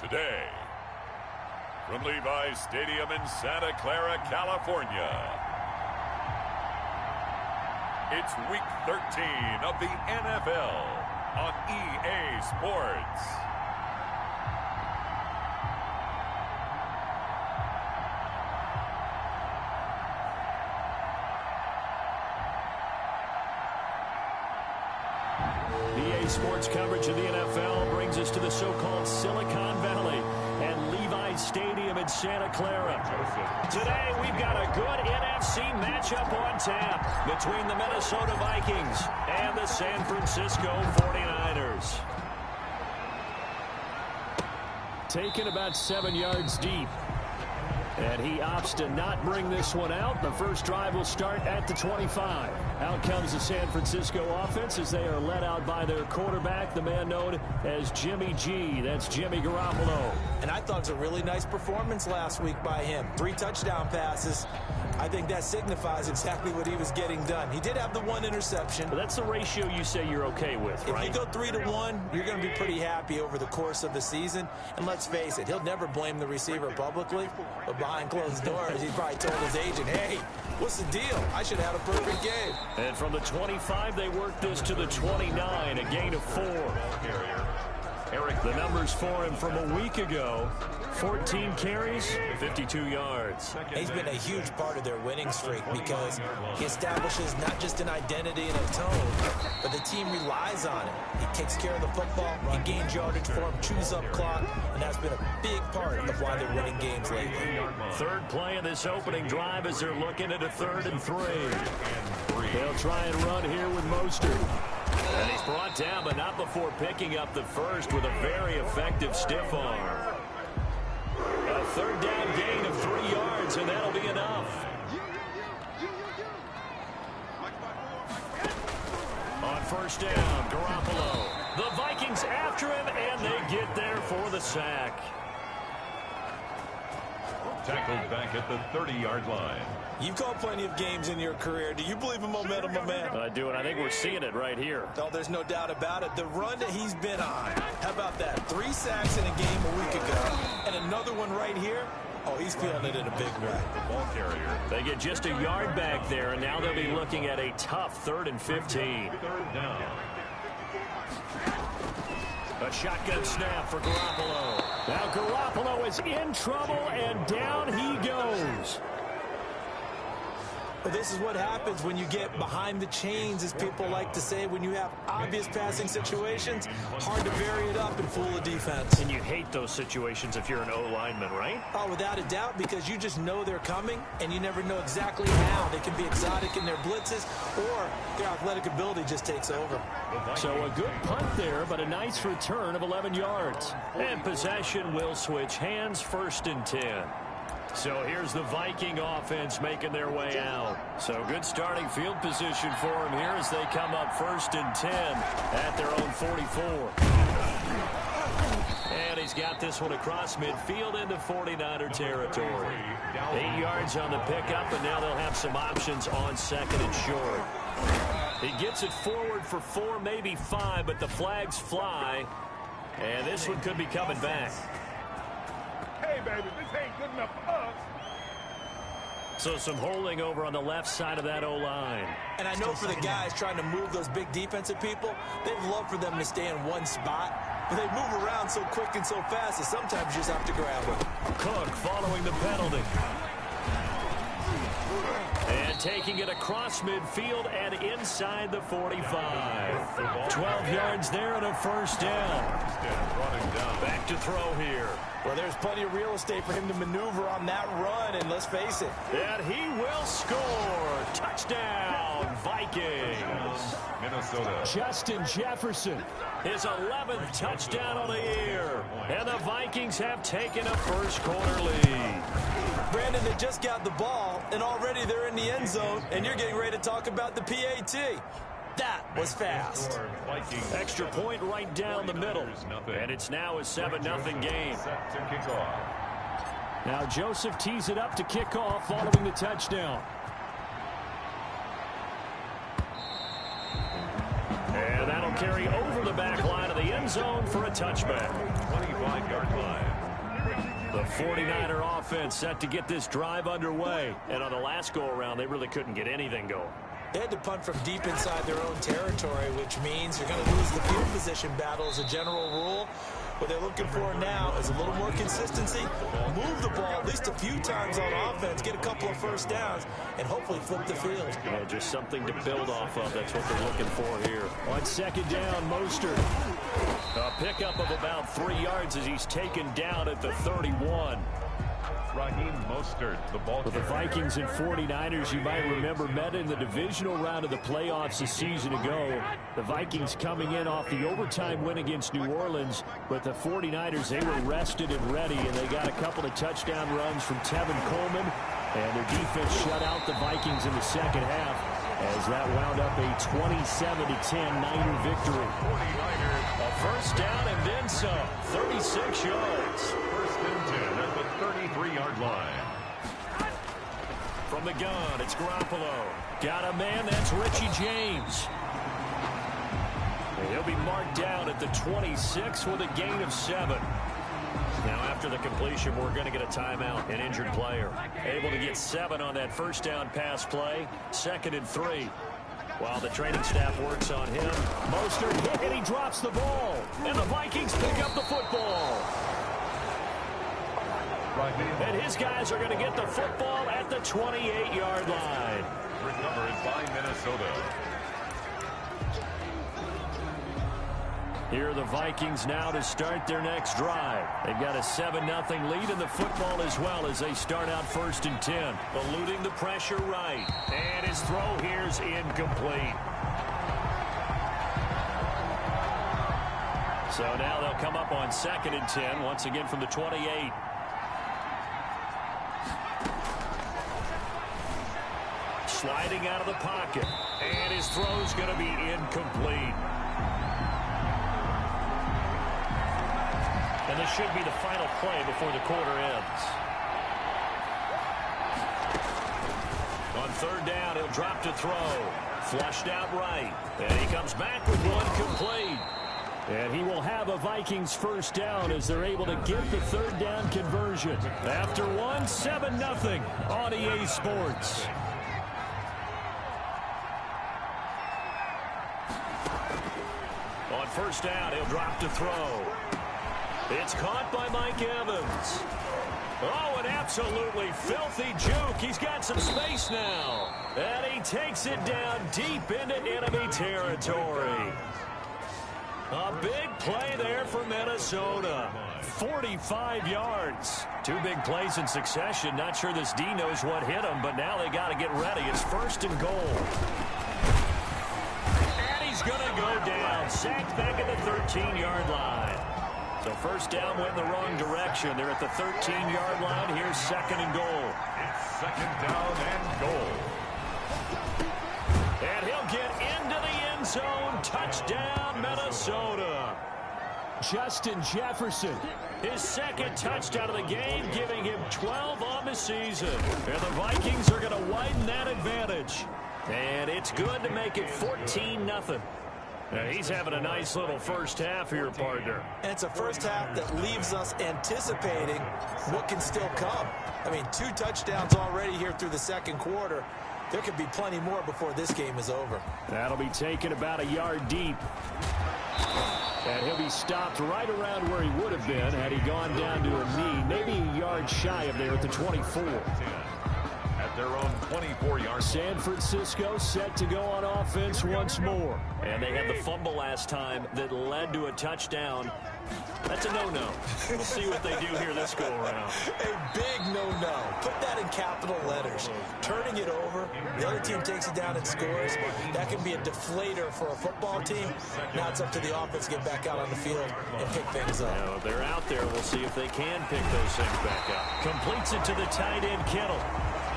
today. From Levi's Stadium in Santa Clara, California, it's Week 13 of the NFL on EA Sports. EA Sports coverage of the NFL brings us to the so-called Silicon Valley and Levi's Stadium in Santa Clara. Today, we've got a good NFC matchup on tap between the Minnesota Vikings and the San Francisco 49ers. Taken about 7 yards deep. And he opts to not bring this one out. The first drive will start at the 25. Out comes the San Francisco offense as they are led out by their quarterback, the man known as Jimmy G. That's Jimmy Garoppolo. And I thought it was a really nice performance last week by him. 3 touchdown passes. I think that signifies exactly what he was getting done. He did have the 1 interception. But that's the ratio you say you're okay with, right? If you go 3-1, you're going to be pretty happy over the course of the season. And let's face it, he'll never blame the receiver publicly. But behind closed doors, he probably told his agent, hey, what's the deal? I should have had a perfect game. And from the 25, they work this to the 29, a gain of 4. The numbers for him from a week ago: 14 carries, 52 yards. He's been a huge part of their winning streak because he establishes not just an identity and a tone, but the team relies on it. He takes care of the football, he gains yardage for him, chews up clock, and that's been a big part of why they're winning games lately. Third play of this opening drive as they're looking at a 3rd and 3. They'll try and run here with Mostert. And he's brought down, but not before picking up the first with a very effective stiff arm. A 3rd down gain of 3 yards, and that'll be enough. On first down, Garoppolo. The Vikings after him, and they get there for the sack. Tackled back at the 30-yard line. You've called plenty of games in your career. Do you believe in momentum, my man? I do, and I think we're seeing it right here. Oh, there's no doubt about it. The run that he's been on. How about that? 3 sacks in a game a week ago, and another one right here. Oh, he's feeling it in a big way. The ball carrier. They get just a yard back there, and now they'll be looking at a tough 3rd and 15. 3rd down. A shotgun snap for Garoppolo. Now Garoppolo is in trouble, and down he goes. Well, this is what happens when you get behind the chains, as people like to say, when you have obvious passing situations. Hard to vary it up and fool the defense. And you hate those situations if you're an O-lineman, right? Oh, without a doubt, because you just know they're coming, and you never know exactly how. They can be exotic in their blitzes, or their athletic ability just takes over. So a good punt there, but a nice return of 11 yards. And possession will switch hands, 1st and 10. So here's the Viking offense making their way out. So good starting field position for them here as they come up 1st and 10 at their own 44. And he's got this one across midfield into 49er territory. 8 yards on the pickup, and now they'll have some options on 2nd and short. He gets it forward for 4, maybe 5, but the flags fly. And this one could be coming back. Hey, baby, this ain't good enough for us. So some holding over on the left side of that O-line. And I know for the guys trying to move those big defensive people, they'd love for them to stay in one spot. But they move around so quick and so fast that sometimes you just have to grab them. Cook following the penalty. And taking it across midfield and inside the 45. 12 yards there and a 1st down. Back to throw here. Well, there's plenty of real estate for him to maneuver on that run, and let's face it. And he will score. Touchdown, Vikings. Minnesota. Justin Jefferson, his 11th touchdown on the year. And the Vikings have taken a 1st quarter lead. Brandon, they just got the ball, and already they're in the end zone, and you're getting ready to talk about the PAT. That was fast. Extra point right down the middle. And it's now a 7-0 game. Now Joseph tees it up to kick off following the touchdown. And that'll carry over the back line of the end zone for a touchback. 25-yard line. The 49er offense set to get this drive underway. And on the last go-around, they really couldn't get anything going. They had to punt from deep inside their own territory, which means you're going to lose the field position battle as a general rule. What they're looking for now is a little more consistency, move the ball at least a few times on offense, get a couple of first downs, and hopefully flip the field. Yeah, just something to build off of. That's what they're looking for here. On second down, Mostert. A pickup of about 3 yards as he's taken down at the 31. Raheem Mostert, the ball With the Vikings and 49ers, you might remember, met in the divisional round of the playoffs a season ago. The Vikings coming in off the overtime win against New Orleans, but the 49ers, they were rested and ready, and they got a couple of touchdown runs from Tevin Coleman, and their defense shut out the Vikings in the second half as that wound up a 27-10 Niner victory. A first down and then some, 36 yards. First and 10 at the 33-yard line. From the gun, it's Garoppolo. Got a man, that's Richie James. And he'll be marked down at the 26 with a gain of 7. Now after the completion, we're going to get a timeout, an injured player. Able to get 7 on that first down pass play. 2nd and 3. While the training staff works on him, Mostert hit and he drops the ball. And the Vikings pick up the football. And his guys are going to get the football at the 28-yard line. Recovered by Minnesota. Here are the Vikings now to start their next drive. They've got a 7-0 lead in the football as well as they start out 1st and 10. Eluding the pressure right. And his throw here's incomplete. So now they'll come up on 2nd and 10 once again from the 28. Sliding out of the pocket. And his throw's going to be incomplete. And this should be the final play before the quarter ends. On 3rd down, he'll drop to throw. Flushed out right. And he comes back with one complete. And he will have a Vikings first down as they're able to get the 3rd down conversion. After one, 7-0 on EA Sports. On 1st down, he'll drop to throw. It's caught by Mike Evans. Oh, an absolutely filthy juke. He's got some space now. And he takes it down deep into enemy territory. A big play there for Minnesota. 45 yards. 2 big plays in succession. Not sure this D knows what hit him, but now they got to get ready. It's 1st and goal. And he's going to go down. Sacked back at the 13-yard line. So 1st down went in the wrong direction. They're at the 13-yard line. Here's 2nd and goal. It's 2nd down and goal. And he'll get into the end zone. Touchdown, Minnesota. Justin Jefferson. His 2nd touchdown of the game, giving him 12 on the season. And the Vikings are going to widen that advantage. And it's good to make it 14-0. Now he's having a nice little first half here, partner. And it's a first half that leaves us anticipating what can still come. I mean, 2 touchdowns already here through the 2nd quarter. There could be plenty more before this game is over. That'll be taken about a yard deep. And he'll be stopped right around where he would have been had he gone down to a knee, maybe a yard shy of there at the 24. At their own 24-yard. San Francisco set to go on offense once more. And they had the fumble last time that led to a touchdown. That's a no-no. We'll see what they do here this go-around. A big no-no. Put that in capital letters. Turning it over, the other team takes it down and scores. That can be a deflator for a football team. Now it's up to the offense to get back out on the field and pick things up. Now, if they're out there, we'll see if they can pick those things back up. Completes it to the tight end, Kittle.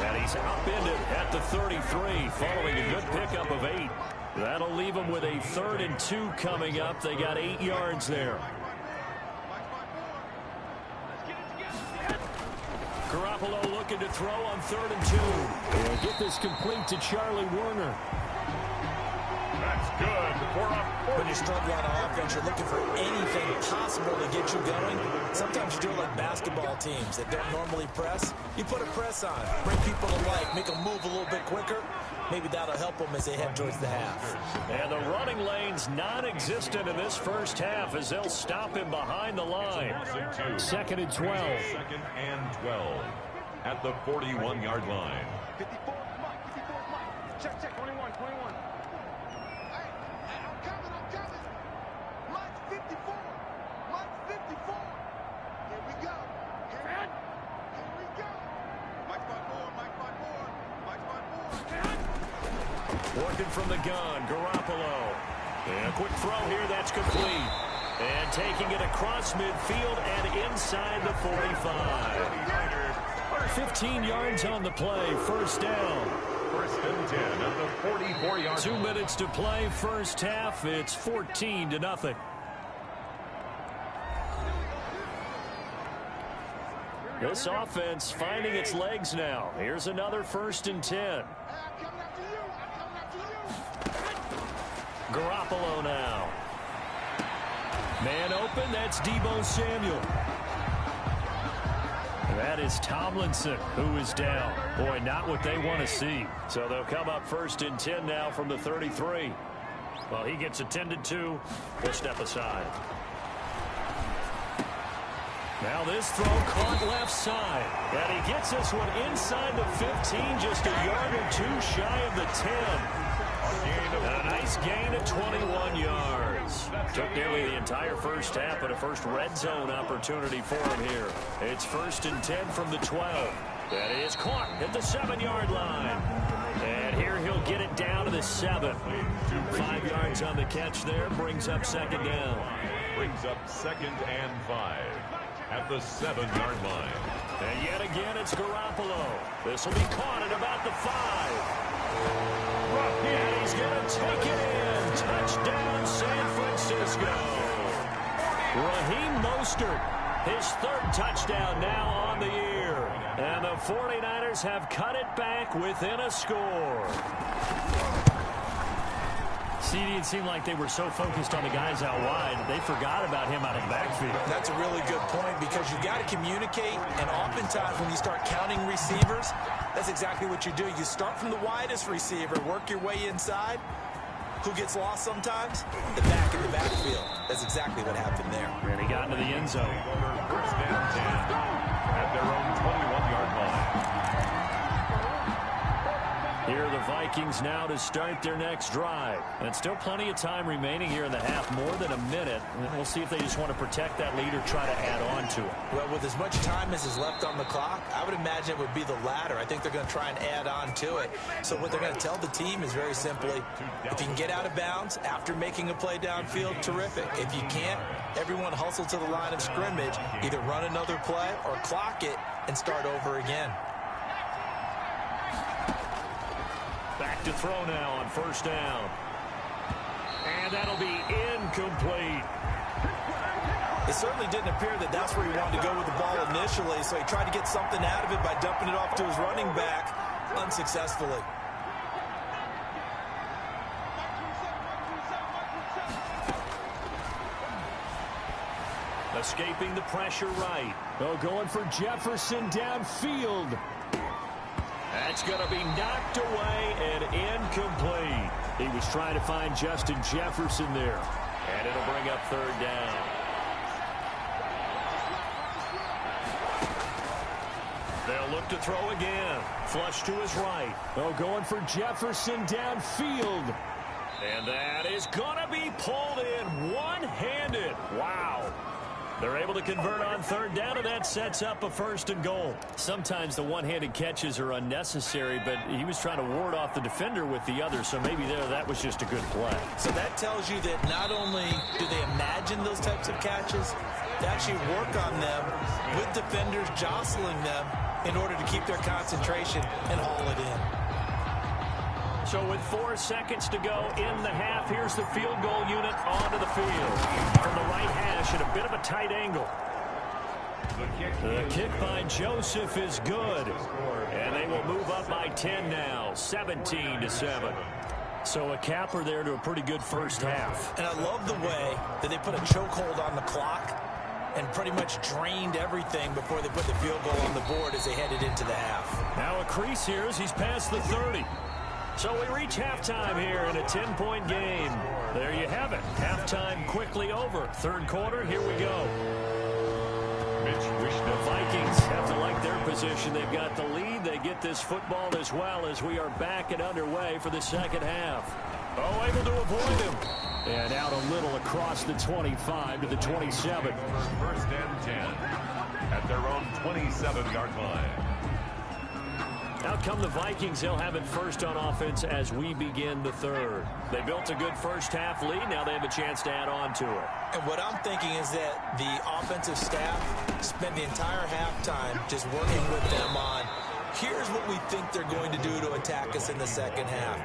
And he's upended at the 33 following a good pickup of 8. That'll leave them with a 3rd and 2 coming up. They got 8 yards there. Garoppolo looking to throw on 3rd and 2. They'll get this complete to Charlie Werner. That's good for a 40. When you struggle on offense, you're looking for anything possible to get you going. Sometimes you do it like basketball teams that don't normally press. You put a press on, bring people to life, make them move a little bit quicker. Maybe that'll help them as they head towards the half. And the running lane's non-existent in this first half as they'll stop him behind the line. 2nd and 12. 2nd and 12 at the 41-yard line. 54, Mike. 54, Mike. Check. 21. Hey, I'm coming. Mike's 54. Here we go. Mike's got more. Working from the gun, Garoppolo. And a quick throw here, that's complete. And taking it across midfield and inside the 45. 15 yards on the play, first down. 1st and 10 at the 44-yard line. 2 minutes to play, first half. It's 14-0. This offense finding its legs now. Here's another 1st and 10. Garoppolo now. Man open, that's Deebo Samuel. That is Tomlinson who is down. Boy, not what they want to see. So they'll come up 1st and 10 now from the 33. Well, he gets attended to. We'll step aside. Now this throw caught left side. And he gets this one inside the 15, just a yard or two shy of the 10. A nice gain of 21 yards. Took nearly the entire first half, but a first red zone opportunity for him here. It's 1st and 10 from the 12. That is caught at the 7-yard line. And here he'll get it down to the 7. 5 yards on the catch there, brings up 2nd down. Brings up 2nd and 5 at the 7-yard line. And yet again, it's Garoppolo. This will be caught at about the 5. And he's going to take it in. Touchdown, San Francisco. Raheem Mostert, his 3rd touchdown now on the year. And the 49ers have cut it back within a score. CD, it seemed like they were so focused on the guys out wide, they forgot about him out of the backfield. That's a really good point because you've got to communicate, and oftentimes when you start counting receivers, that's exactly what you do. You start from the widest receiver, work your way inside. Who gets lost sometimes? The back in the backfield. That's exactly what happened there. And he got into the end zone. 1st and 10 at their own 21-yard line. Here are the Vikings now to start their next drive. And still plenty of time remaining here in the half, more than a minute. And we'll see if they just want to protect that lead or try to add on to it. Well, with as much time as is left on the clock, I would imagine it would be the latter. I think they're going to try and add on to it. So what they're going to tell the team is very simply, if you can get out of bounds after making a play downfield, terrific. If you can't, everyone hustle to the line of scrimmage, either run another play or clock it and start over again. Back to throw now on 1st down. And that'll be incomplete. It certainly didn't appear that that's where he wanted to go with the ball initially, so he tried to get something out of it by dumping it off to his running back unsuccessfully. Escaping the pressure right. Oh, going for Jefferson downfield. That's going to be knocked away and incomplete. He was trying to find Justin Jefferson there. And it'll bring up 3rd down. They'll look to throw again. Flush to his right. Oh, going for Jefferson downfield. And that is going to be pulled in one-handed. Wow. They're able to convert on 3rd down, and that sets up a 1st and goal. Sometimes the one-handed catches are unnecessary, but he was trying to ward off the defender with the other, so maybe that was just a good play. So that tells you that not only do they imagine those types of catches, they actually work on them with defenders jostling them in order to keep their concentration and haul it in. So with 4 seconds to go in the half, here's the field goal unit onto the field. From the right hash at a bit of a tight angle. The kick by Joseph is good. And they will move up by 10 now, 17-7. So a capper there to a pretty good first half. And I love the way that they put a chokehold on the clock and pretty much drained everything before they put the field goal on the board as they headed into the half. Now a crease here as he's past the 30. So we reach halftime here in a 10-point game. There you have it. Halftime quickly over. Third quarter, here we go. The Vikings have to like their position. They've got the lead. They get this football as well as we are back and underway for the second half. Oh, able to avoid him. And out a little across the 25 to the 27. First and 10 at their own 27-yard line. Out come the Vikings. They'll have it first on offense as we begin the third. They built a good first half lead. Now they have a chance to add on to it. And what I'm thinking is that the offensive staff spent the entire halftime just working with them on, here's what we think they're going to do to attack us in the second half.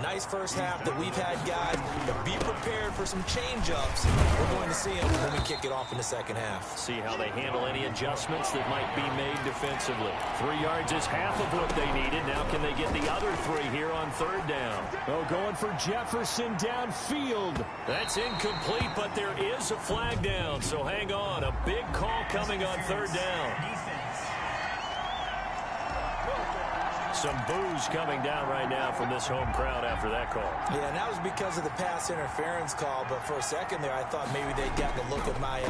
Nice first half that we've had, guys, but be prepared for some change-ups. We're going to see them when we kick it off in the second half. See how they handle any adjustments that might be made defensively. 3 yards is half of what they needed. Now can they get the other 3 here on third down? Oh, going for Jefferson downfield. That's incomplete, but there is a flag down, so hang on. A big call coming on third down. Some boos coming down right now from this home crowd after that call. Yeah, and that was because of the pass interference call, but for a second there I thought maybe they'd gotten a look at my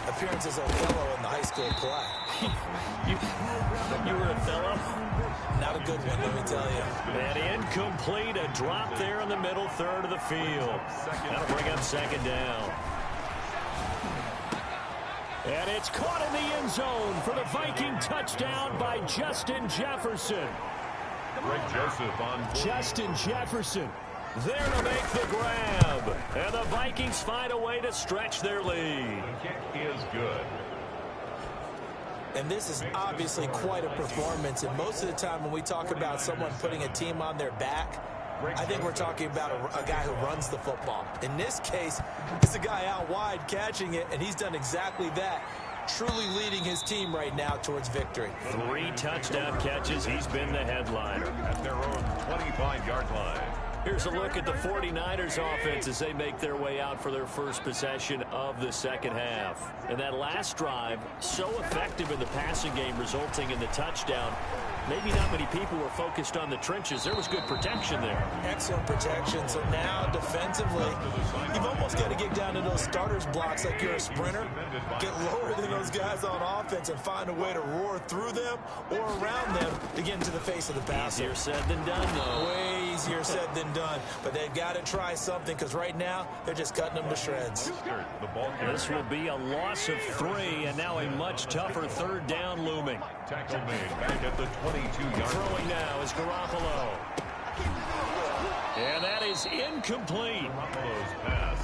appearance as Othello in the high school play. you were Othello? Not a good one, let me tell you. And incomplete, a drop there in the middle third of the field. That'll bring up second down. And it's caught in the end zone for the Viking touchdown by Justin Jefferson. Greg Joseph on board. Justin Jefferson there to make the grab. And the Vikings find a way to stretch their lead. The kick is good. And this is obviously quite a performance. And most of the time when we talk about someone putting a team on their back, I think we're talking about a guy who runs the football. In this case, it's a guy out wide catching it, and he's done exactly that, truly leading his team right now towards victory. 3 touchdown catches. He's been the headliner. At their own 25-yard line. Here's a look at the 49ers offense as they make their way out for their first possession of the second half. And that last drive, so effective in the passing game, resulting in the touchdown. Maybe not many people were focused on the trenches. There was good protection there. Excellent protection. So now defensively, you've almost got to get down to those starters blocks like you're a sprinter. Get lower than those guys on offense and find a way to roar through them or around them to get into the face of the passer. Easier said than done, though. Way easier said than done. But they've got to try something because right now they're just cutting them to shreds. This will be a loss of 3 and now a much tougher third down looming. Tackle made back at the 22-yard. Throwing now is Garoppolo. And that is incomplete. Garoppolo's pass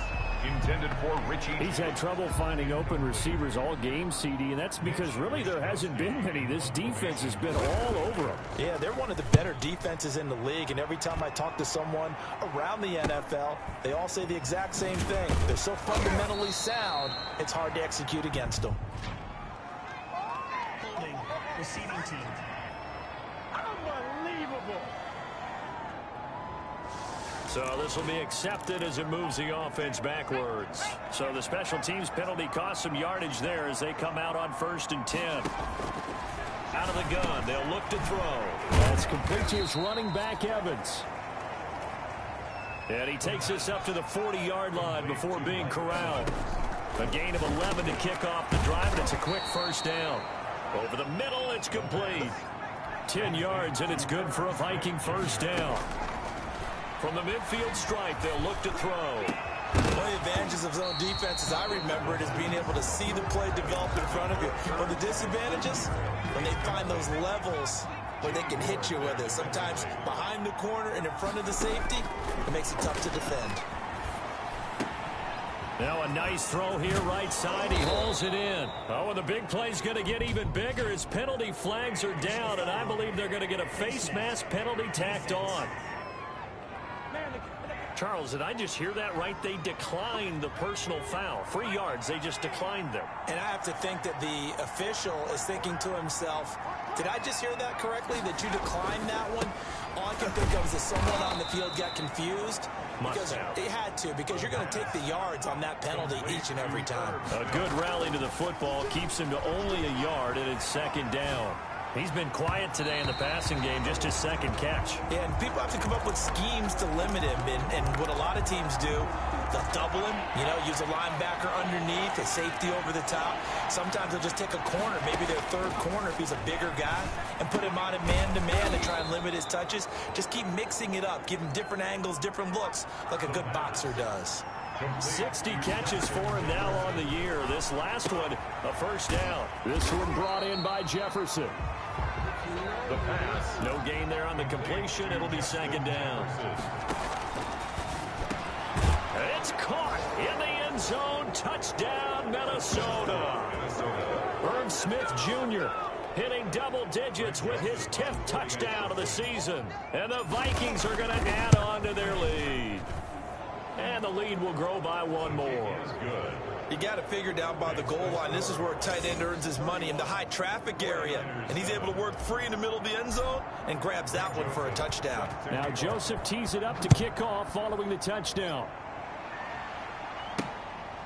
intended for Richie. He's had trouble finding open receivers all game, CD, and that's because really there hasn't been many. This defense has been all over them. Yeah, they're one of the better defenses in the league, and every time I talk to someone around the NFL, they all say the exact same thing. They're so fundamentally sound, it's hard to execute against them. Holding receiving team. Unbelievable. So this will be accepted as it moves the offense backwards. So the special teams penalty cost some yardage there as they come out on 1st and 10. Out of the gun, they'll look to throw. That's complete to his running back, Evans. And he takes this up to the 40-yard line before being corralled. A gain of 11 to kick off the drive, and it's a quick first down. Over the middle, it's complete. 10 yards, and it's good for a Viking first down. From the midfield stripe, they'll look to throw. One of the advantages of zone defense, as I remember it, is being able to see the play develop in front of you. But the disadvantages, when they find those levels where they can hit you with it, sometimes behind the corner and in front of the safety, it makes it tough to defend. Now a nice throw here right side. He hauls it in. Oh, and the big play's going to get even bigger as penalty flags are down, and I believe they're going to get a face mask penalty tacked on. Charles, did I just hear that right? They declined the personal foul. 3 yards, they just declined them. And I have to think that the official is thinking to himself, did I just hear that correctly, that you declined that one on can think of is that someone on the field got confused. Must have. They had to, because you're going to take the yards on that penalty each and every time. A good rally to the football keeps him to only a yard, and it's second down. He's been quiet today in the passing game, just his second catch. Yeah, and people have to come up with schemes to limit him, and what a lot of teams do, they'll double him, use a linebacker underneath, a safety over the top. Sometimes they'll just take a corner, maybe their third corner if he's a bigger guy, and put him on a man-to-man to try and limit his touches. Just keep mixing it up, give him different angles, different looks, like a good boxer does. 60 catches for him now on the year. This last one, a first down. This one brought in by Jefferson. The pass. No gain there on the completion. It'll be second down. It's caught in the end zone. Touchdown, Minnesota. Herb Smith Jr. hitting double digits with his 10th touchdown of the season. And the Vikings are going to add on to their lead. And the lead will grow by one more. You got to figure down by the goal line. This is where a tight end earns his money in the high traffic area. And he's able to work free in the middle of the end zone and grabs that one for a touchdown. Now Joseph tees it up to kick off following the touchdown.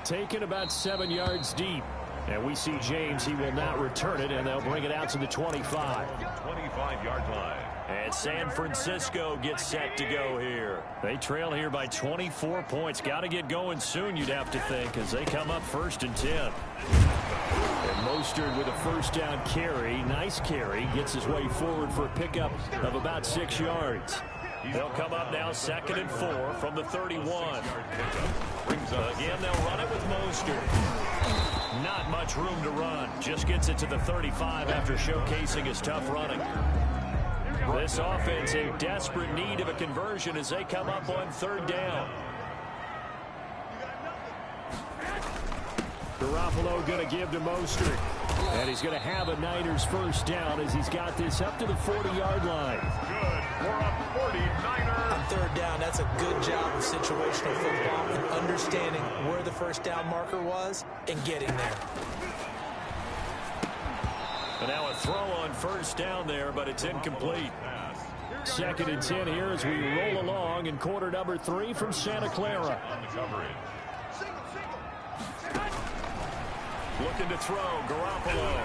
Taken about 7 yards deep. And we see James, he will not return it, and they'll bring it out to the 25. 25-yard line. And San Francisco gets set to go here. They trail here by 24 points. Got to get going soon, you'd have to think, as they come up 1st and 10. And Mostert with a first down carry. Nice carry. Gets his way forward for a pickup of about 6 yards. They'll come up now 2nd and 4 from the 31. Again, they'll run it with Mostert. Not much room to run. Just gets it to the 35 after showcasing his tough running. This offense in desperate need of a conversion as they come up on 3rd down. Garoppolo going to give to Mostert. And he's going to have a Niners first down as he's got this up to the 40-yard line. Good for a 49er. On 3rd down, that's a good job of situational football and understanding where the first down marker was and getting there. And now a throw on 1st down there, but it's incomplete. 2nd and 10 here as we roll along in quarter number 3 from Santa Clara. Looking to throw, Garoppolo.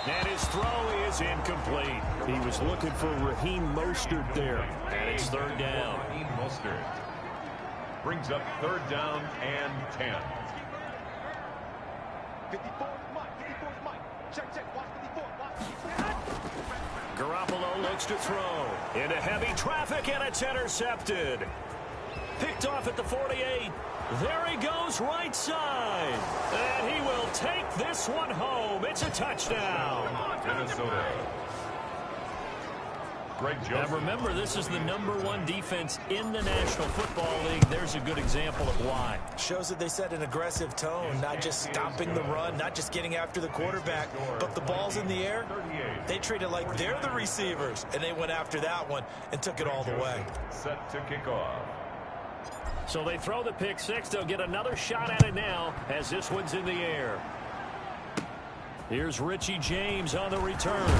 And his throw is incomplete. He was looking for Raheem Mostert there. And it's 3rd down. Raheem Mostert brings up 3rd down and 10. 54 Mike. Check. Watch 54. Garoppolo looks to throw. Into heavy traffic, and it's intercepted. Picked off at the 48. There he goes, right side. And he will take this one home. It's a touchdown. Minnesota. Greg Joseph. Now remember, this is the #1 defense in the National Football League. There's a good example of why. Shows that they set an aggressive tone, not just stopping the run, not just getting after the quarterback, but the ball's in the air. They treat it like they're the receivers, and they went after that one and took it all the way. Set to kick off. So they throw the pick six. They'll get another shot at it now as this one's in the air. Here's Richie James on the return.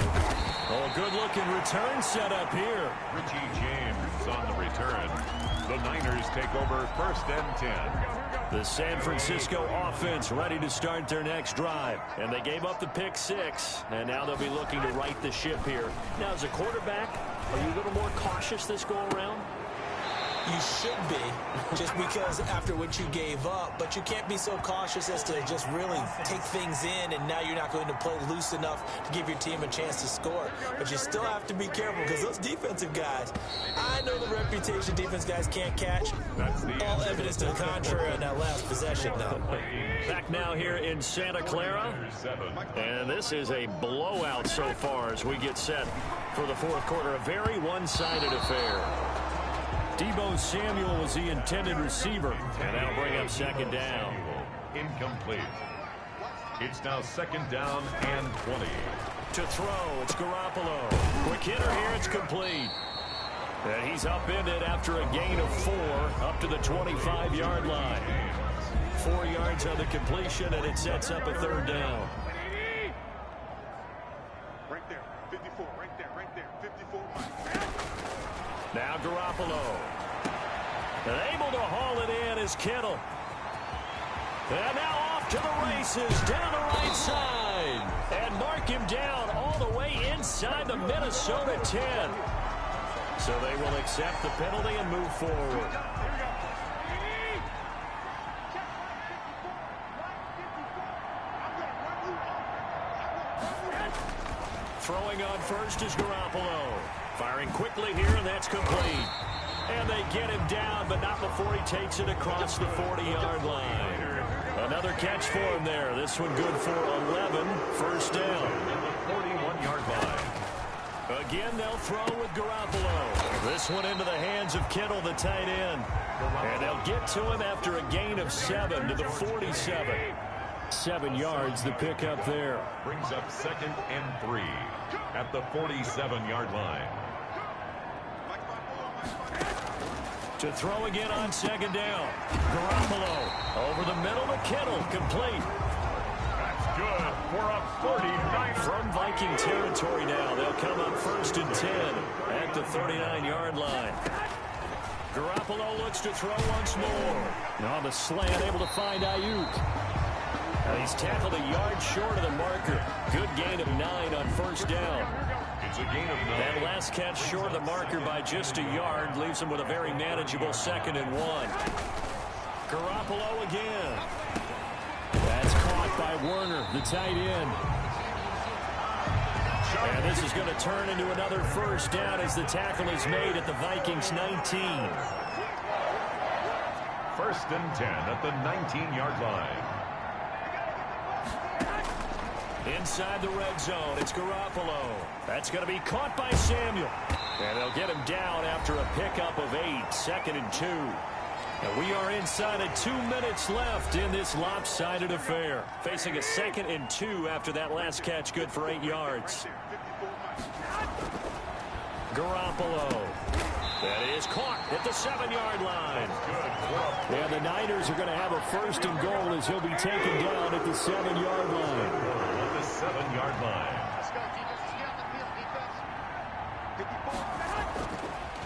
Oh, good-looking return set up here. Richie James on the return. The Niners take over 1st and 10. The San Francisco offense ready to start their next drive. And they gave up the pick six, and now they'll be looking to right the ship here. Now, as a quarterback, are you a little more cautious this go-around? You should be, just because after what you gave up, but you can't be so cautious as to just really take things in, and now you're not going to play loose enough to give your team a chance to score. But you still have to be careful, because those defensive guys, I know the reputation defense guys can't catch. All evidence to the contrary on that last possession, though. Back now here in Santa Clara, and this is a blowout so far as we get set for the 4th quarter. A very one-sided affair. Deebo Samuel was the intended receiver, and that'll bring up 2nd down. Incomplete. It's now 2nd down and 20. To throw, it's Garoppolo. Quick hitter here, it's complete. And he's upended after a gain of 4 up to the 25-yard line. 4 yards on the completion, and it sets up a 3rd down. Right there, 54, right there, 54. Garoppolo. And able to haul it in is Kittle. And now off to the races down the right side. And mark him down all the way inside the Minnesota 10. So they will accept the penalty and move forward. Throwing on first is Garoppolo. Firing quickly here, and that's complete. And they get him down, but not before he takes it across the 40-yard line. Another catch for him there. This one good for 11. First down. 41-yard line. Again, they'll throw with Garoppolo. This one into the hands of Kittle, the tight end. And they'll get to him after a gain of 7 to the 47. 7 yards, the pickup there. Brings up 2nd and 3 at the 47-yard line. To throw again on 2nd down. Garoppolo over the middle to Kittle, complete. That's good for a 49. From Viking territory now, they'll come up 1st and 10 at the 39-yard line. Garoppolo looks to throw once more. On the slant, able to find Ayuk. And he's tackled a yard short of the marker. Good gain of 9 on 1st down. It's a gain of 9. That last catch short of the marker by just a yard leaves him with a very manageable 2nd and 1. Garoppolo again. That's caught by Werner, the tight end. And this is going to turn into another 1st down as the tackle is made at the Vikings 19. 1st and 10 at the 19-yard line. Inside the red zone, it's Garoppolo. That's going to be caught by Samuel. And they'll get him down after a pickup of 8, 2nd and 2. And we are inside of 2 minutes left in this lopsided affair. Facing a 2nd and 2 after that last catch, good for 8 yards. Garoppolo. That is caught at the 7-yard line. And the Niners are going to have a 1st and goal as he'll be taken down at the 7-yard line. At the 7-yard line.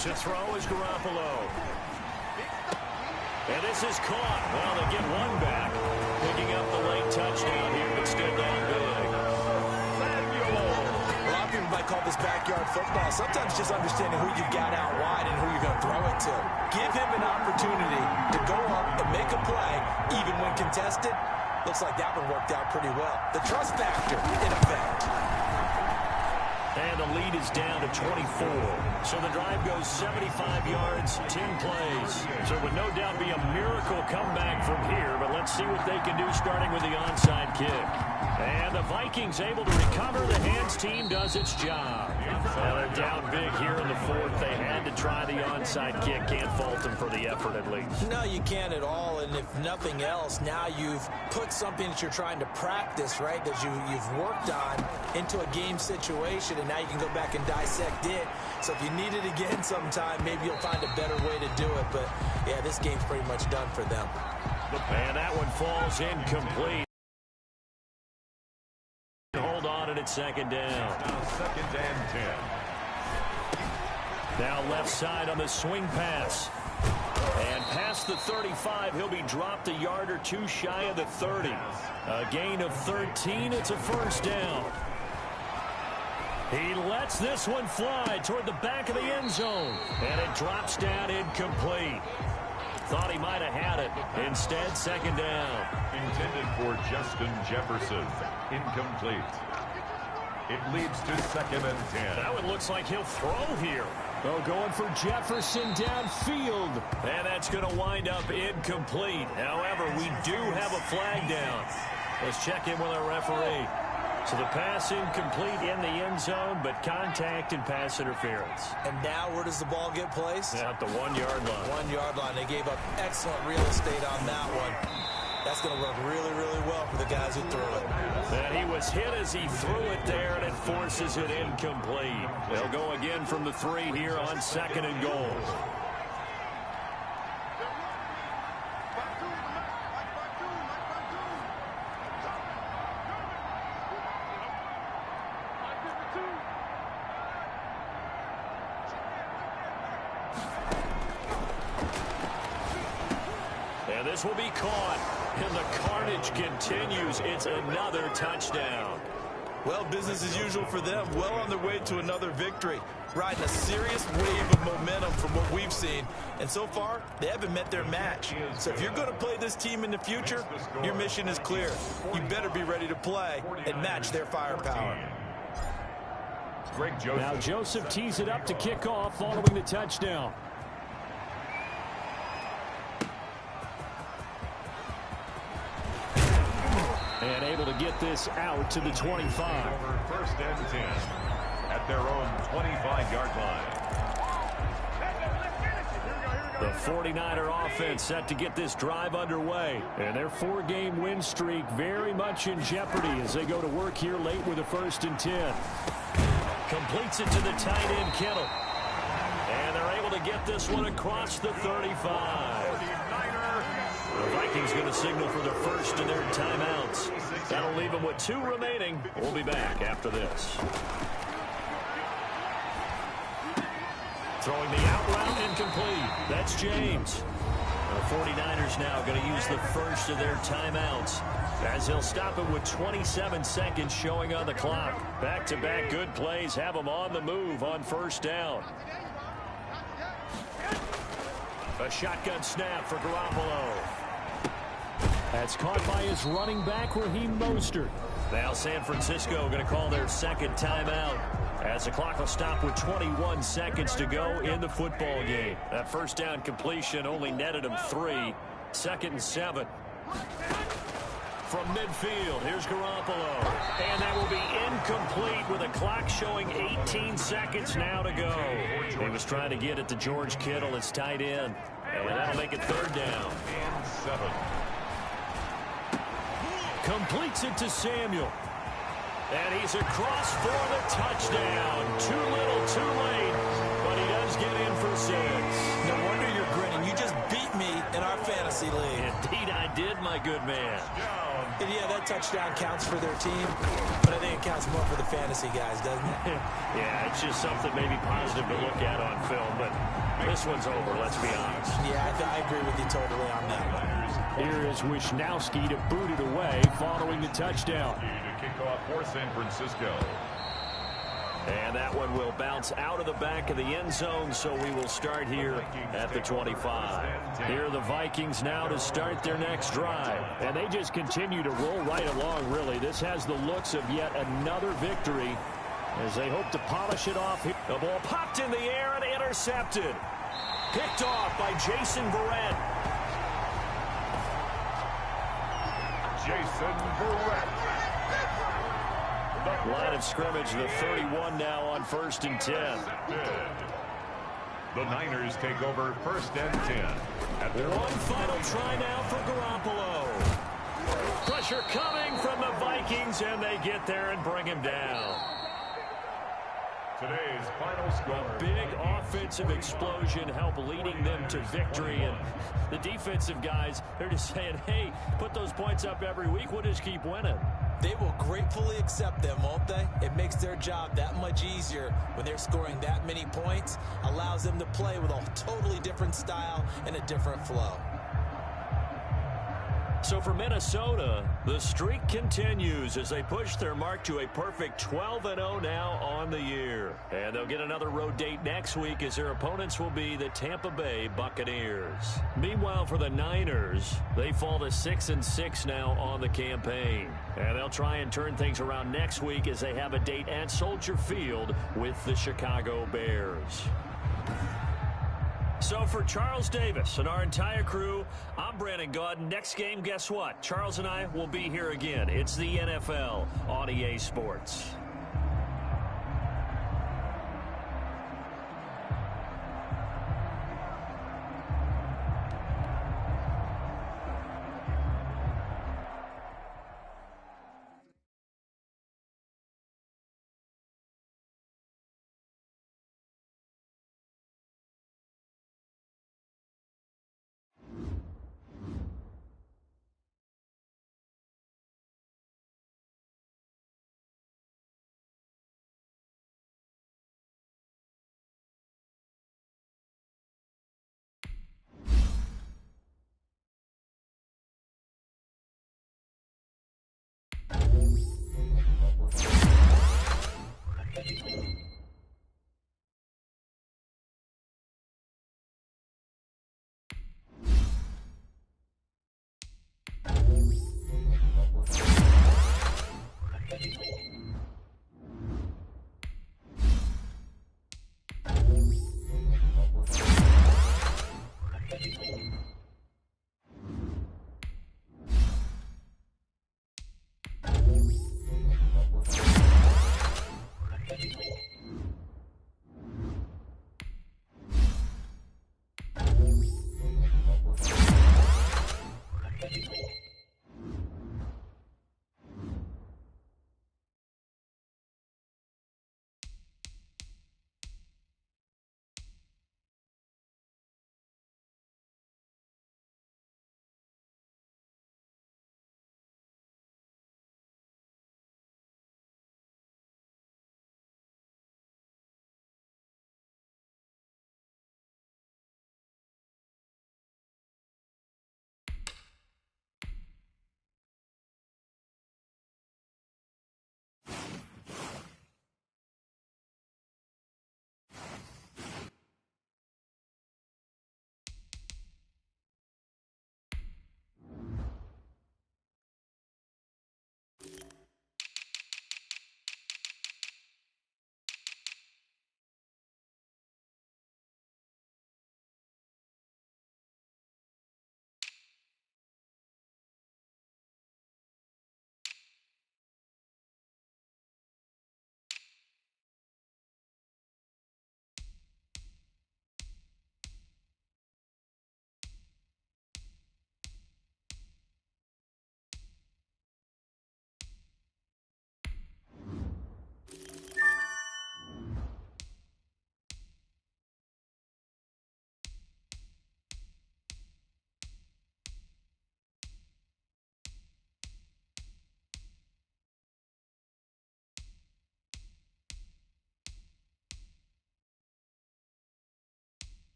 To throw is Garoppolo. And this is caught. Well, they get one back. Picking up the late touchdown here, but still down big. A lot of people might call this backyard football. Sometimes just understanding who you've got out wide and who you're going to throw it to. Give him an opportunity to go up and make a play, even when contested. Looks like that one worked out pretty well. The trust factor, in effect. And the lead is down to 24. So the drive goes 75 yards, 10 plays. So it would no doubt be a miracle comeback from here, but let's see what they can do starting with the onside kick. And the Vikings able to recover. The hands team does its job. Well, they're down big here in the 4th. They had to try the onside kick. Can't fault them for the effort at least. No, you can't at all. And if nothing else, now you've put something that you're trying to practice, right, that you've worked on into a game situation, and now you can go back and dissect it. So if you need it again sometime, maybe you'll find a better way to do it. But, yeah, this game's pretty much done for them. And that one falls incomplete. Hold on, and it's 2nd down. Now 2nd and 10. Now left side on the swing pass. And past the 35, he'll be dropped a yard or 2 shy of the 30. A gain of 13, it's a 1st down. He lets this one fly toward the back of the end zone. And it drops down incomplete. Thought he might have had it. Instead, 2nd down. Intended for Justin Jefferson. Incomplete. It leads to 2nd and 10. That one looks like he'll throw here. Oh, going for Jefferson downfield. And that's going to wind up incomplete. However, we do have a flag down. Let's check in with our referee. So the pass incomplete in the end zone, but contact and pass interference. And now where does the ball get placed? At the 1-yard line. 1-yard line. They gave up excellent real estate on that one. That's going to work really, really well for the guys who threw it. And he was hit as he threw it there, and it forces it incomplete. They'll go again from the 3 here on 2nd and goal. And this will be caught. And the carnage continues. It's another touchdown. Well, business as usual for them. Well on their way to another victory. Riding a serious wave of momentum from what we've seen. And so far, they haven't met their match. So if you're going to play this team in the future, your mission is clear. You better be ready to play and match their firepower. Now Joseph tees it up to kick off following the touchdown. And able to get this out to the 25. First and 10 at their own 25-yard line. The 49er offense set to get this drive underway. And their 4-game win streak very much in jeopardy as they go to work here late with a 1st and 10. Completes it to the tight end, Kittle. And they're able to get this one across the 35. The Vikings going to signal for their first of their timeouts. That'll leave them with 2 remaining. We'll be back after this. Throwing the out route incomplete. That's James. The 49ers now going to use the first of their timeouts as he'll stop it with 27 seconds showing on the clock. Back-to-back good plays have them on the move on 1st down. A shotgun snap for Garoppolo. That's caught by his running back, Raheem Mostert. Now San Francisco going to call their 2nd timeout as the clock will stop with 21 seconds to go in the football game. That 1st down completion only netted him 3. 2nd and 7. From midfield, here's Garoppolo. And that will be incomplete with a clock showing 18 seconds now to go. He was trying to get it to George Kittle, his tight end. And that'll make it 3rd down. And 7. Completes it to Samuel. And he's across for the touchdown. Too little, too late. But he does get in for 6. No wonder you're grinning. You just beat me in our fantasy league. Indeed I did, my good man. And yeah, that touchdown counts for their team, but I think it counts more for the fantasy guys, doesn't it? Yeah, it's just something maybe positive to look at on film, but this one's over, let's be honest. Yeah, I agree with you totally on that one. Here is Wisnowski to boot it away following the touchdown. To kick off for San Francisco. And that one will bounce out of the back of the end zone, so we will start here at the 25. Here are the Vikings now to start their next drive. And they just continue to roll right along, really. This has the looks of yet another victory as they hope to polish it off here. The ball popped in the air and intercepted. Picked off by Jason Verrett. Jason Verrett. Line of scrimmage, the 31 now on 1st and 10. The Niners take over 1st and 10. At their One final try now for Garoppolo. Pressure coming from the Vikings, and they get there and bring him down. Today's final score. Big offensive explosion help leading them to victory. And the defensive guys, they're just saying, hey, put those points up every week. We'll just keep winning. They will gratefully accept them, won't they? It makes their job that much easier when they're scoring that many points. Allows them to play with a totally different style and a different flow. So for Minnesota, the streak continues as they push their mark to a perfect 12-0 now on the year. And they'll get another road date next week as their opponents will be the Tampa Bay Buccaneers. Meanwhile, for the Niners, they fall to 6-6 now on the campaign. And they'll try and turn things around next week as they have a date at Soldier Field with the Chicago Bears. So for Charles Davis and our entire crew, I'm Brandon Gaudin. Next game, guess what? Charles and I will be here again. It's the NFL on EA Sports.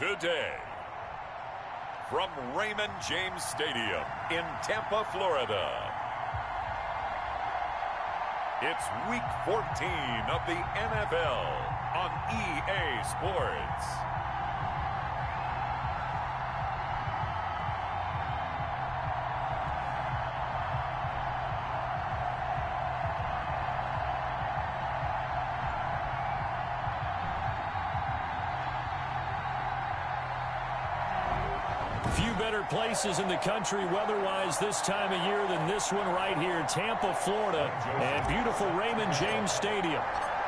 today. From Raymond James Stadium in Tampa, Florida, it's Week 14 of the NFL on EA Sports. Few better places in the country weather-wise this time of year than this one right here, Tampa, Florida, and beautiful Raymond James Stadium.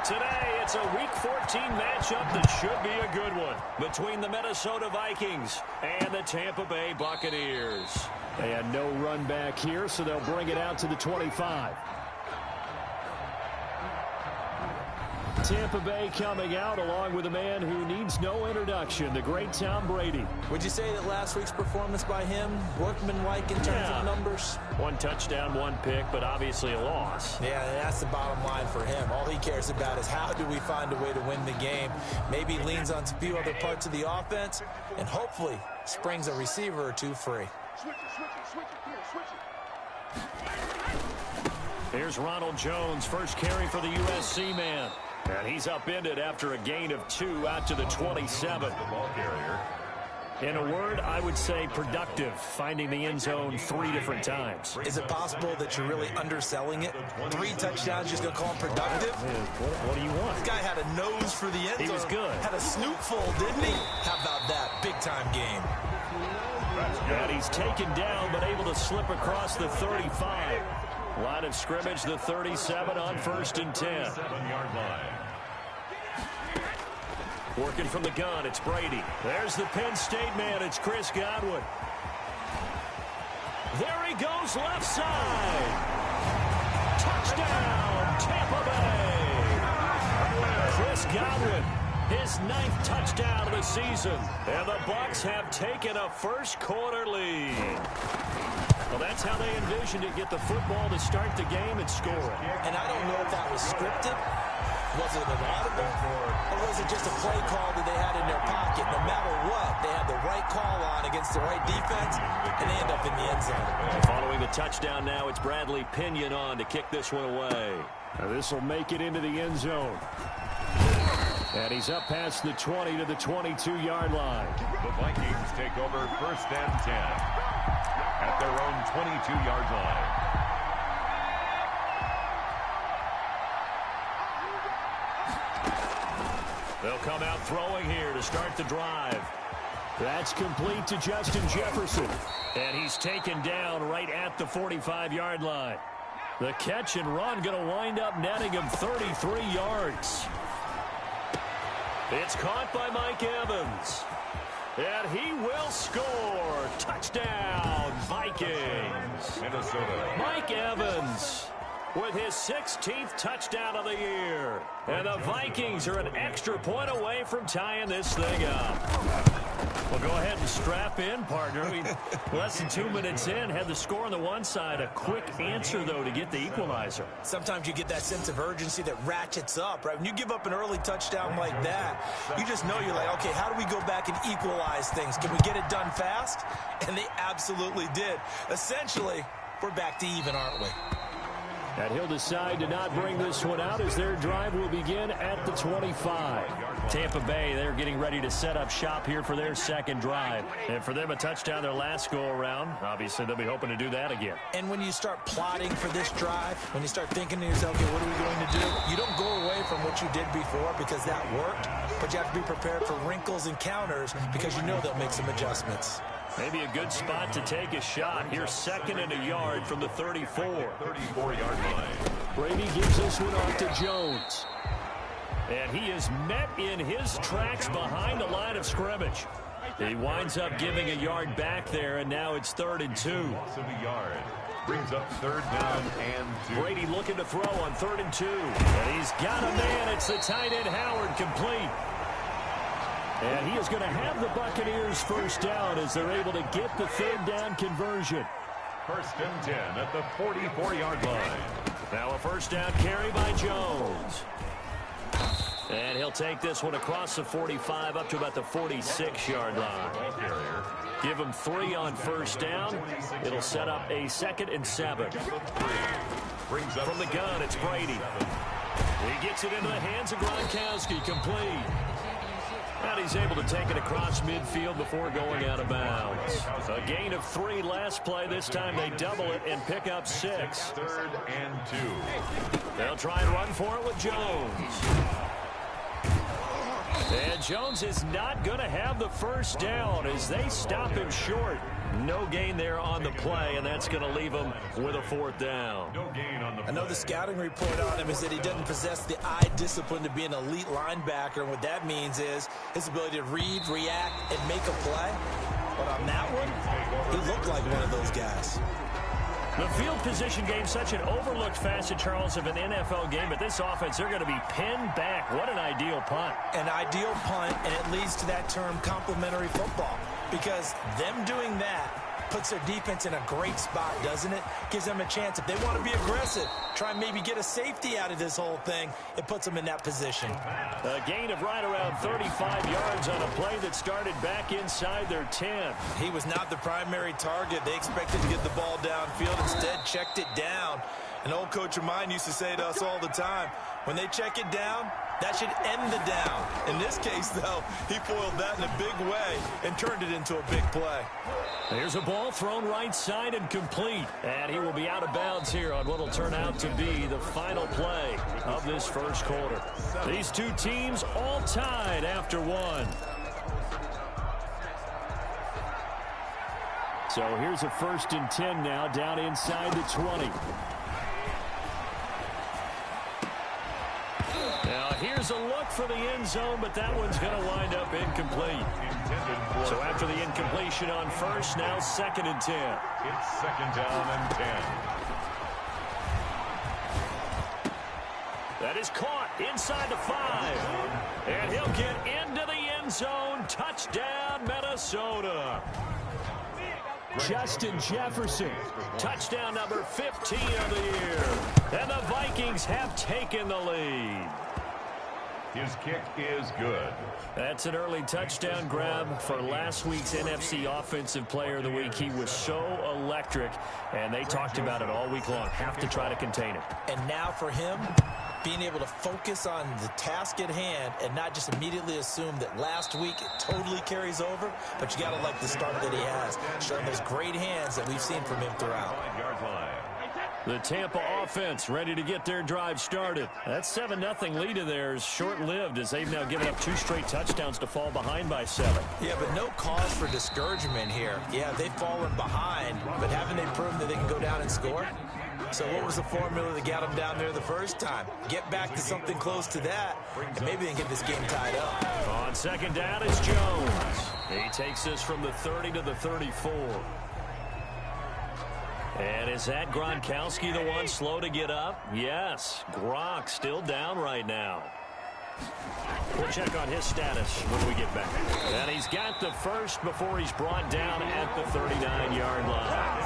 Today, it's a Week 14 matchup that should be a good one between the Minnesota Vikings and the Tampa Bay Buccaneers. They had no run back here, so they'll bring it out to the 25. Tampa Bay coming out along with a man who needs no introduction, the great Tom Brady. Would you say that last week's performance by him, workmanlike in terms of numbers? 1 touchdown, 1 pick, but obviously a loss. Yeah, that's the bottom line for him. All he cares about is how do we find a way to win the game. Maybe leans on a few other parts of the offense, and hopefully springs a receiver or two free. Here's Ronald Jones, first carry for the USC man. And he's upended after a gain of 2 out to the 27. The ball carrier. In a word, I would say productive, finding the end zone 3 different times. Is it possible that you're really underselling it? 3 touchdowns, just going to call him productive? What do you want? This guy had a nose for the end zone. He was good. Had a snoot full, didn't he? How about that? Big-time game. And he's taken down, but able to slip across the 35. Line of scrimmage, the 37 on 1st and 10. 7-yard line. Working from the gun, it's Brady. There's the Penn State man, it's Chris Godwin. There he goes, left side. Touchdown, Tampa Bay. Chris Godwin, his 9th touchdown of the season. And the Bucs have taken a first-quarter lead. Well, that's how they envisioned it, get the football to start the game and score it. And I don't know if that was scripted. Was it an audible? Or was it just a play call that they had in their pocket? No matter what, they had the right call on against the right defense, and they end up in the end zone. Following the touchdown now, it's Bradley Pinion on to kick this one away. Now this will make it into the end zone. And he's up past the 20 to the 22-yard line. The Vikings take over 1st and 10 at their own 22-yard line. They'll come out throwing here to start the drive. That's complete to Justin Jefferson. And he's taken down right at the 45-yard line. The catch and run going to wind up netting him 33 yards. It's caught by Mike Evans. And he will score. Touchdown, Vikings. Minnesota. Mike Evans with his 16th touchdown of the year. And the Vikings are an extra point away from tying this thing up. Well, go ahead and strap in, partner. Less than 2 minutes in, had the score on the one side. A quick answer, though, to get the equalizer. Sometimes you get that sense of urgency that ratchets up, right? When you give up an early touchdown like that, you just know you're like, okay, how do we go back and equalize things? Can we get it done fast? And they absolutely did. Essentially, we're back to even, aren't we? And he'll decide to not bring this one out as their drive will begin at the 25. Tampa Bay, they're getting ready to set up shop here for their second drive. And for them, a touchdown their last go-around. Obviously, they'll be hoping to do that again. And when you start plotting for this drive, when you start thinking to yourself, okay, what are we going to do? You don't go away from what you did before because that worked, but you have to be prepared for wrinkles and counters because you know they'll make some adjustments. Maybe a good spot to take a shot. Here's 2nd and a yard from the 34. 34-yard line. Brady gives this one off to Jones. And he is met in his tracks behind the line of scrimmage. He winds up giving a yard back there, and now it's 3rd and 2. Loss of a yard. Brings up 3rd down and 2. Brady looking to throw on 3rd and 2. And he's got a man. It's the tight end Howard, complete. And he is going to have the Buccaneers first down as they're able to get the 3rd down conversion. 1st and 10 at the 44-yard line. Now a first down carry by Jones. And he'll take this one across the 45 up to about the 46-yard line. Give him 3 on first down. It'll set up a 2nd and 7. From the gun, it's Brady. He gets it into the hands of Gronkowski, complete. And he's able to take it across midfield before going out of bounds. A gain of 3 last play. This time they double it and pick up 6. 3rd and 2. They'll try and run for it with Jones. And Jones is not going to have the first down as they stop him short. No gain there on the play, and that's going to leave him with a 4th down. No gain on the play. I know the scouting report on him is that he doesn't possess the eye discipline to be an elite linebacker, and what that means is his ability to read, react, and make a play. But on that one, he looked like one of those guys. The field position game, such an overlooked facet, Charles, of an NFL game. But this offense, they're going to be pinned back. What an ideal punt. An ideal punt, and it leads to that term complementary football. Because them doing that puts their defense in a great spot, doesn't it? Gives them a chance. If they want to be aggressive, try and maybe get a safety out of this whole thing, it puts them in that position. A gain of right around 35 yards on a play that started back inside their 10. He was not the primary target. They expected to get the ball downfield. Instead, checked it down. An old coach of mine used to say to us all the time, when they check it down, that should end the down. In this case, though, he foiled that in a big way and turned it into a big play. There's a ball thrown right side and complete. And he will be out of bounds here on what will turn out to be the final play of this first quarter. These two teams all tied after 1. So here's a 1st and 10 now down inside the 20. Now here's a look for the end zone, but that one's going to wind up incomplete. So after the incompletion on first, now 2nd and 10. It's 2nd down and 10. That is caught inside the 5. And he'll get into the end zone. Touchdown, Minnesota. Justin Jefferson, touchdown number 15 of the year. And the Vikings have taken the lead. His kick is good. That's an early touchdown grab for last week's NFC Offensive Player of the Week. He was so electric, and they talked about it all week long. Have to try to contain it. And now for him, being able to focus on the task at hand and not just immediately assume that last week it totally carries over, but you got to like the start that he has, showing those great hands that we've seen from him throughout. 5-yard line. The Tampa offense ready to get their drive started. That 7-0 lead of theirs short-lived as they've now given up 2 straight touchdowns to fall behind by 7. Yeah, but no cause for discouragement here. Yeah, they've fallen behind, but haven't they proven that they can go down and score? So what was the formula that got them down there the first time? Get back to something close to that, and maybe they can get this game tied up. On 2nd down is Jones. He takes this from the 30 to the 34. And is that Gronkowski the one slow to get up? Yes. Gronk still down right now. We'll check on his status when we get back. And he's got the first before he's brought down at the 39-yard line.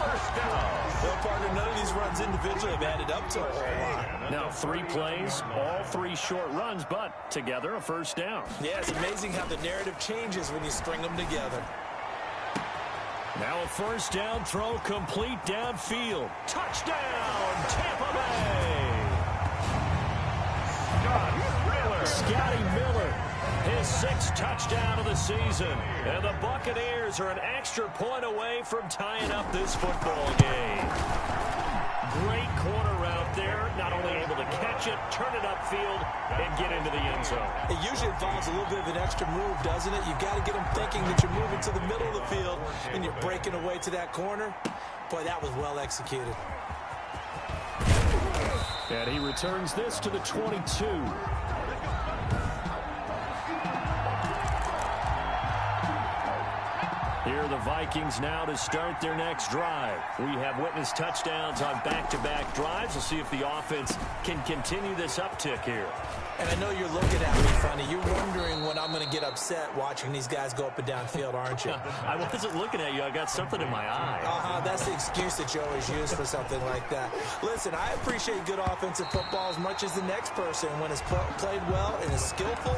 First down. Well, partner, none of these runs individually have added up to a whole lot. Now 3 plays, all 3 short runs, but together a first down. Yeah, it's amazing how the narrative changes when you string them together. Now a first down throw complete downfield. Touchdown, Tampa Bay. Scotty Miller, his 6th touchdown of the season. And the Buccaneers are an extra point away from tying up this football game. Great corner route there. Not only able to catch it, turn it upfield, and get into the end zone. It usually involves a little bit of an extra move, doesn't it? You've got to get them thinking that you're moving to the middle of the field and you're breaking away to that corner. Boy, that was well executed. And he returns this to the 22. Here are the Vikings now to start their next drive. We have witnessed touchdowns on back-to-back drives. We'll see if the offense can continue this uptick here. And I know you're looking at me funny. You're wondering when I'm going to get upset watching these guys go up and down field, aren't you? I wasn't looking at you. I got something in my eye. That's the excuse that you always use for something like that. Listen, I appreciate good offensive football as much as the next person. When it's played well and is skillful,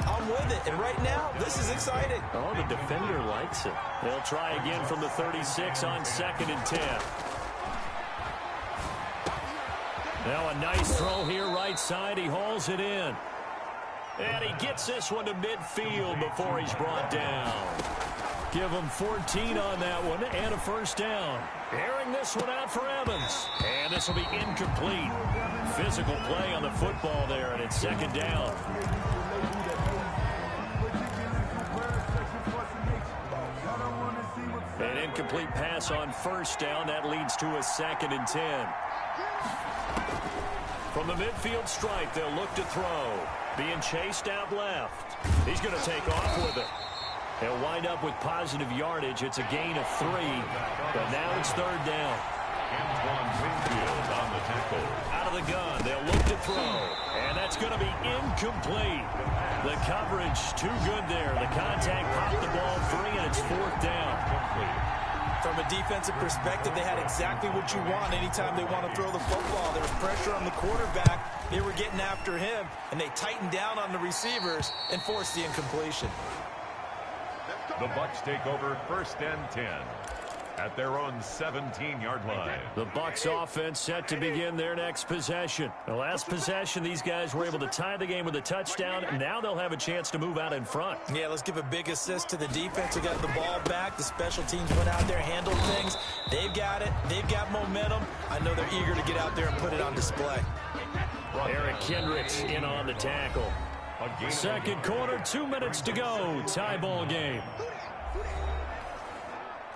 I'm with it. And right now, this is exciting. Oh, the defender likes it. They'll try again from the 36 on 2nd and 10. Now a nice throw here right side. He hauls it in. And he gets this one to midfield before he's brought down. Give him 14 on that one and a first down. Airing this one out for Evans. And this will be incomplete. Physical play on the football there, and it's 2nd down. An incomplete pass on 1st down. That leads to a 2nd and 10. From the midfield stripe, they'll look to throw. Being chased out left. He's going to take off with it. They'll wind up with positive yardage. It's a gain of 3, but now it's 3rd down. On the tackle. Out of the gun, they'll look to throw, and that's going to be incomplete. The coverage too good there. The contact popped the ball free, and it's 4th down. From a defensive perspective, they had exactly what you want anytime they want to throw the football. There was pressure on the quarterback. They were getting after him, and they tightened down on the receivers and forced the incompletion. The Bucs take over 1st and 10 at their own 17-yard line. The Bucs offense set to begin their next possession. The last possession, these guys were able to tie the game with a touchdown. Now they'll have a chance to move out in front. Yeah, let's give a big assist to the defense who got the ball back. The special teams went out there, handled things. They've got it. They've got momentum. I know they're eager to get out there and put it on display. Eric Kendricks in on the tackle. 2nd quarter, 2 minutes to go. Tie ball game.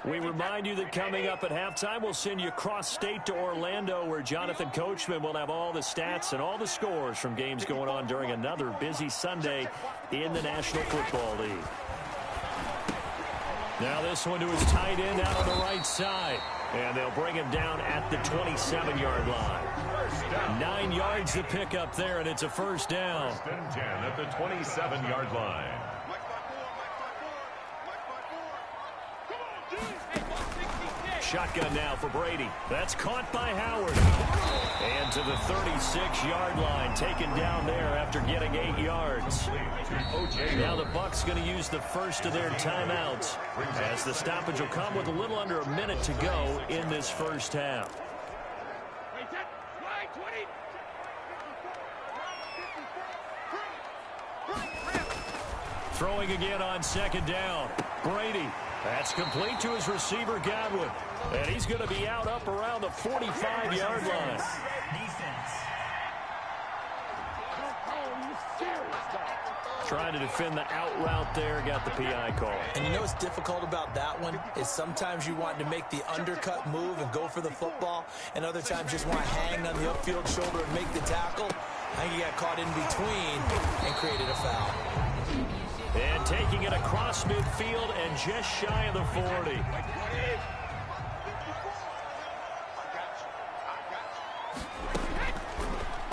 We remind you that coming up at halftime, we'll send you cross-state to Orlando, where Jonathan Coachman will have all the stats and all the scores from games going on during another busy Sunday in the National Football League. Now this one to his tight end out on the right side. And they'll bring him down at the 27-yard line. 9 yards to pick up there, and it's a 1st down. 1st and 10 at the 27-yard line. Shotgun now for Brady. That's caught by Howard. And to the 36-yard line, taken down there after getting 8 yards. Now the Bucs going to use the first of their timeouts, as the stoppage will come with a little under a minute to go in this first half. Throwing again on 2nd down. Brady. That's complete to his receiver, Godwin. And he's going to be out up around the 45-yard line. Trying to defend the out route there, got the PI call. And you know what's difficult about that one is sometimes you want to make the undercut move and go for the football, and other times just want to hang on the upfield shoulder and make the tackle. I think he got caught in between and created a foul. And taking it across midfield and just shy of the 40.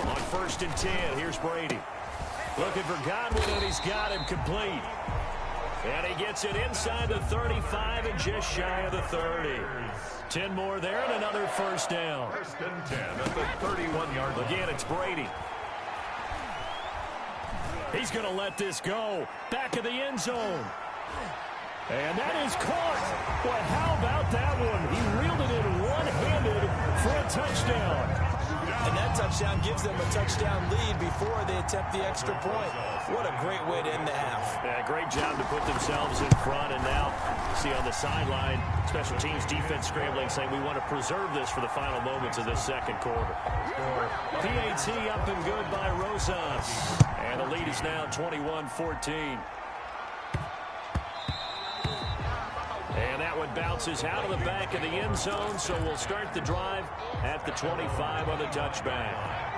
On 1st and 10, here's Brady. Looking for Godwin, and he's got him complete. And he gets it inside the 35 and just shy of the 30. 10 more there and another 1st down. 1st and 10 at the 31-yard line. Again, it's Brady. He's going to let this go. Back of the end zone. And that is caught. Boy, how about that one? He reeled it in one-handed for a touchdown. And that touchdown gives them a touchdown lead before they attempt the extra point. What a great way to end the half. Yeah, great job to put themselves in front. And now, see on the sideline, special teams defense scrambling, saying we want to preserve this for the final moments of this 2nd quarter. PAT up and good by Rosas. And the lead is now 21-14. And that one bounces out of the back of the end zone, so we'll start the drive at the 25 on the touchback.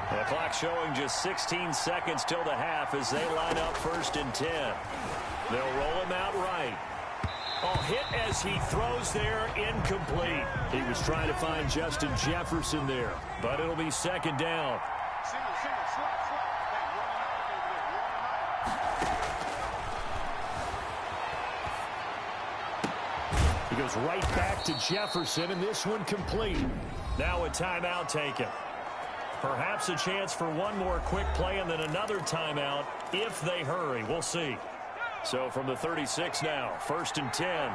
The clock showing just 16 seconds till the half as they line up 1st and 10. They'll roll him out right. Oh, hit as he throws there, incomplete. He was trying to find Justin Jefferson there, but it'll be 2nd down. He goes right back to Jefferson, and this one complete. Now a timeout taken. Perhaps a chance for one more quick play and then another timeout if they hurry. We'll see. So from the 36 now, 1st and 10.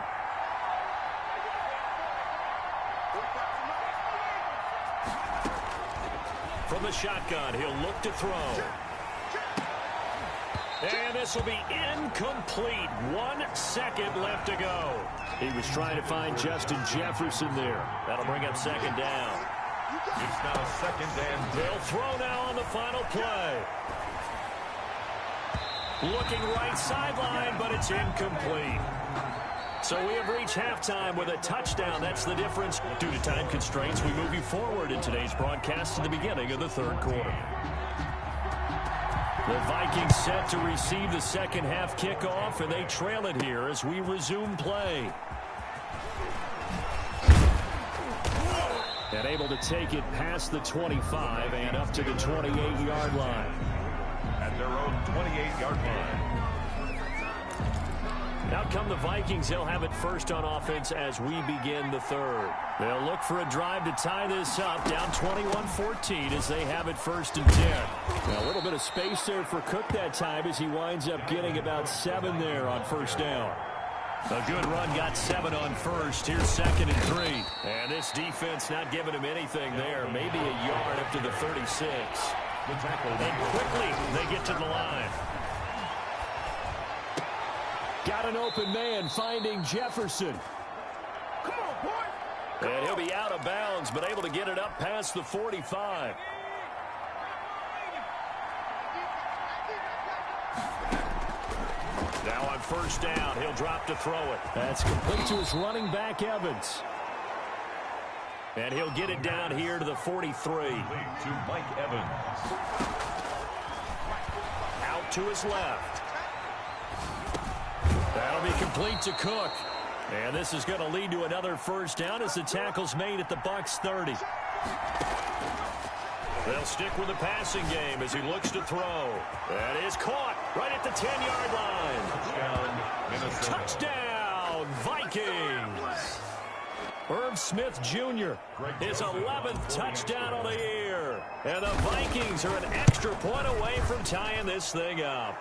From the shotgun, he'll look to throw. And this will be incomplete. 1 second left to go. He was trying to find Justin Jefferson there. That'll bring up 2nd down. It's now 2nd and 10. They'll throw now on the final play. Looking right sideline, but it's incomplete. So we have reached halftime with a touchdown. That's the difference. Due to time constraints, we move you forward in today's broadcast to the beginning of the 3rd quarter. The Vikings set to receive the second half kickoff, and they trail it here as we resume play. And able to take it past the 25 and up to the 28-yard line. At their own 28-yard line. Out come the Vikings. They'll have it first on offense as we begin the 3rd. They'll look for a drive to tie this up. Down 21-14 as they have it 1st and 10. Now a little bit of space there for Cook that time as he winds up getting about 7 there on 1st down. A good run, got 7 on 1st. Here's 2nd and 3. And this defense not giving him anything there. Maybe a yard up to the 36. And quickly they get to the line. Got an open man finding Jefferson. Come on, boy. And he'll be out of bounds, but able to get it up past the 45. Now on 1st down, he'll drop to throw it. That's complete to his running back, Evans. And he'll get it down here to the 43. To Mike Evans. Out to his left. That'll be complete to Cook. And this is going to lead to another 1st down as the tackle's made at the Bucs 30. They'll stick with the passing game as he looks to throw. That is caught right at the 10-yard line. Touchdown, Vikings. Irv Smith Jr. his 11th touchdown of the year. And the Vikings are an extra point away from tying this thing up.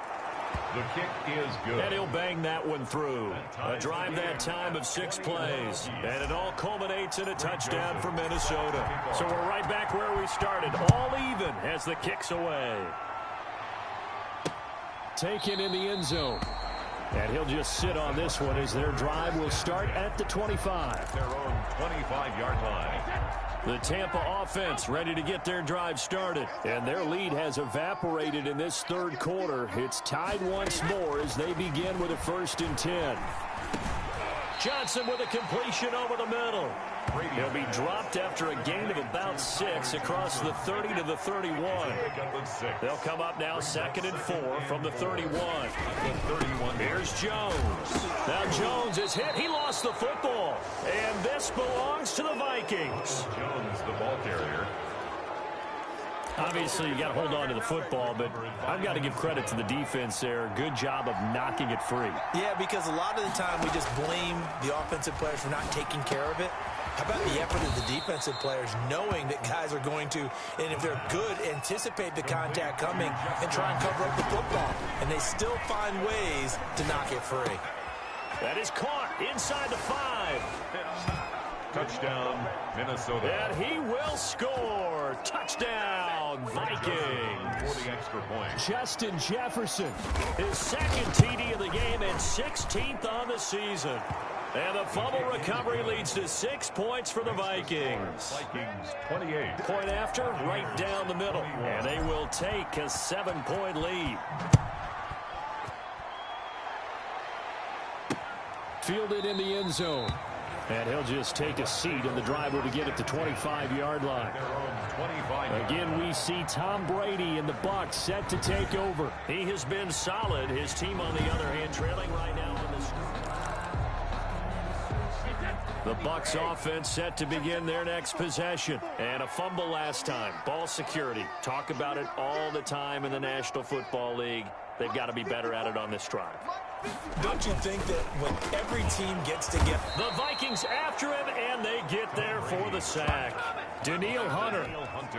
The kick is good. And he'll bang that one through. A drive that time of 6 plays. And it all culminates in a touchdown for Minnesota. So we're right back where we started. All even as the kick's away. Taken in the end zone. And he'll just sit on this one as their drive will start at the 25. Their own 25-yard line. The Tampa offense ready to get their drive started. And their lead has evaporated in this 3rd quarter. It's tied once more as they begin with a 1st and 10. Johnson with a completion over the middle. He'll be dropped after a gain of about 6 across the 30 to the 31. They'll come up now 2nd and 4 from the 31. Here's Jones. Now Jones is hit. He lost the football. And this belongs to the Vikings. Jones, the ball carrier. Obviously, you got to hold on to the football, but I've got to give credit to the defense there. Good job of knocking it free. Yeah, because a lot of the time we just blame the offensive players for not taking care of it. How about the effort of the defensive players knowing that guys are going to, and if they're good, anticipate the contact coming and try and cover up the football. And they still find ways to knock it free. That is caught inside the 5. Touchdown, Minnesota. And he will score. Touchdown, Vikings. 40 extra points. Justin Jefferson, his 2nd TD of the game and 16th on the season. And the fumble recovery leads to 6 points for the Vikings. Vikings 28. Point after, right down the middle. And they will take a 7-point lead. Fielded in the end zone. And he'll just take a seat in the driver to get at the 25-yard line. Again, we see Tom Brady and the Bucs set to take over. He has been solid. His team, on the other hand, trailing right now on the screen. The Bucs offense set to begin their next possession. And a fumble last time. Ball security. Talk about it all the time in the National Football League. They've got to be better at it on this drive. Don't you think that when every team gets together... The Vikings after him, and they get there for the sack. Danielle Hunter,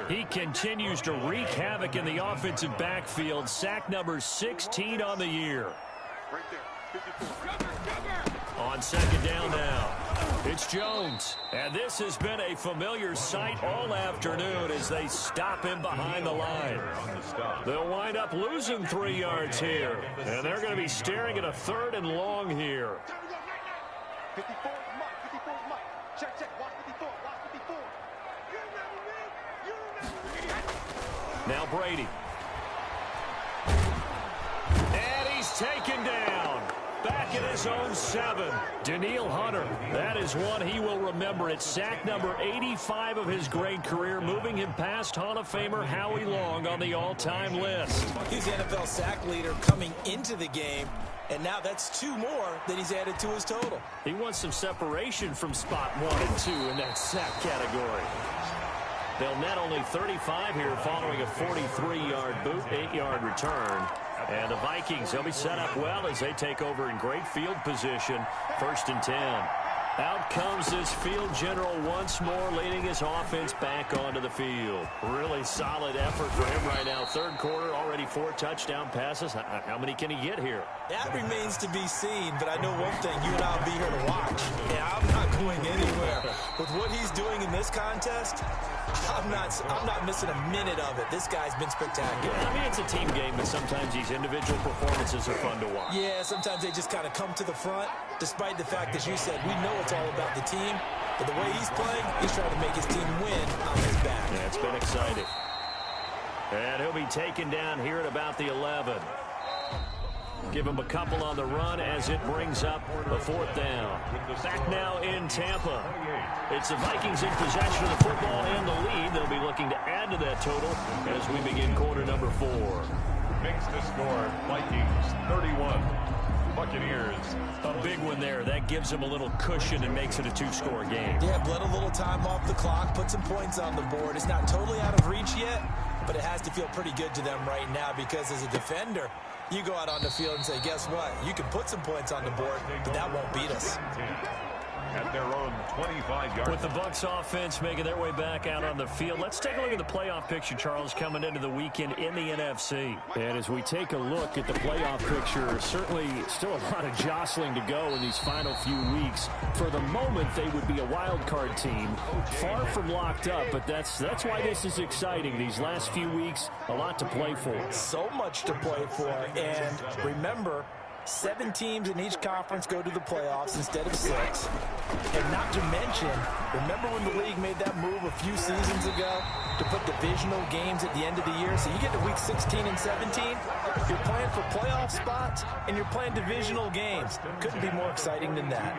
he continues to wreak havoc in the offensive backfield. Sack number 16 on the year. On second down now, it's Jones. And this has been a familiar sight all afternoon as they stop him behind the line. They'll wind up losing 3 yards here. And they're going to be staring at a 3rd and long here. 54, Mike. Check. Watch 54. Now Brady. And he's taken down. Back in his own 7. Danielle Hunter, that is one he will remember. It's sack number 85 of his great career, moving him past Hall of Famer Howie Long on the all-time list. He's the NFL sack leader coming into the game, and now that's 2 more that he's added to his total. He wants some separation from spot 1 and 2 in that sack category. They'll net only 35 here following a 43-yard boot, 8-yard return. And the Vikings, they'll be set up well as they take over in great field position. 1st and 10. Out comes this field general once more, leading his offense back onto the field. Really solid effort for him right now. 3rd quarter, already 4 touchdown passes. How many can he get here? That remains to be seen, but I know one thing. You and I will be here to watch. Yeah, I'm not going anywhere. With what he's doing in this contest, I'm not missing a minute of it. This guy's been spectacular. Yeah, I mean, it's a team game, but sometimes these individual performances are fun to watch. Yeah, sometimes they just kind of come to the front, despite the fact, as you said, we know it's all about the team. But the way he's playing, he's trying to make his team win on his back. Yeah, it's been exciting. And he'll be taken down here at about the 11. Give him a couple on the run as it brings up a 4th down. Back now in Tampa. It's the Vikings in possession of the football and the lead. They'll be looking to add to that total as we begin quarter number 4. Makes the score Vikings 31. Buccaneers. A big one there. That gives them a little cushion and makes it a 2-score game. Yeah, bled a little time off the clock, put some points on the board. It's not totally out of reach yet, but it has to feel pretty good to them right now because as a defender, you go out on the field and say, guess what? You can put some points on the board, but that won't beat us. At their own 25-yard. With the Bucs offense making their way back out on the field, let's take a look at the playoff picture, Charles, coming into the weekend in the NFC. And as we take a look at the playoff picture, certainly still a lot of jostling to go in these final few weeks. For the moment, they would be a wild card team, far from locked up, but that's why this is exciting. These last few weeks, a lot to play for. So much to play for, and remember, 7 teams in each conference go to the playoffs instead of 6. And not to mention, remember when the league made that move a few seasons ago to put divisional games at the end of the year? So you get to week 16 and 17, you're playing for playoff spots, and you're playing divisional games. Couldn't be more exciting than that.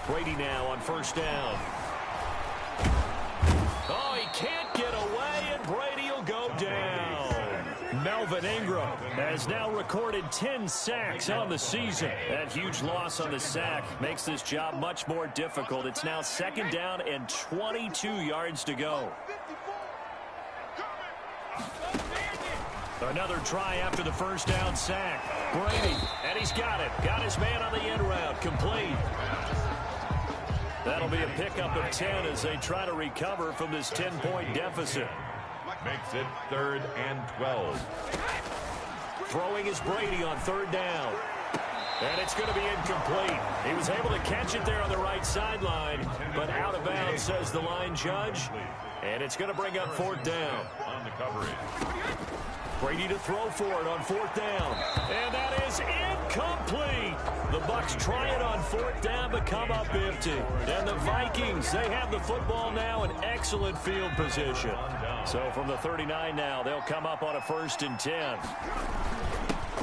Brady now on 1st down. Oh, he can't get away, and Brady will go down. Melvin Ingram has now recorded 10 sacks on the season. That huge loss on the sack makes this job much more difficult. It's now 2nd down and 22 yards to go. Another try after the 1st down sack. Brady, and he's got it. Got his man on the end route, complete. That'll be a pickup of 10 as they try to recover from this 10-point deficit. Makes it 3rd and 12. Throwing is Brady on 3rd down. And it's going to be incomplete. He was able to catch it there on the right sideline, but out of bounds, says the line judge. And it's going to bring up 4th down. On the coverage. Brady to throw for it on 4th down. And that is incomplete. The Bucs try it on 4th down, but come up empty. And the Vikings, they have the football now in excellent field position. So from the 39 now, they'll come up on a 1st and 10.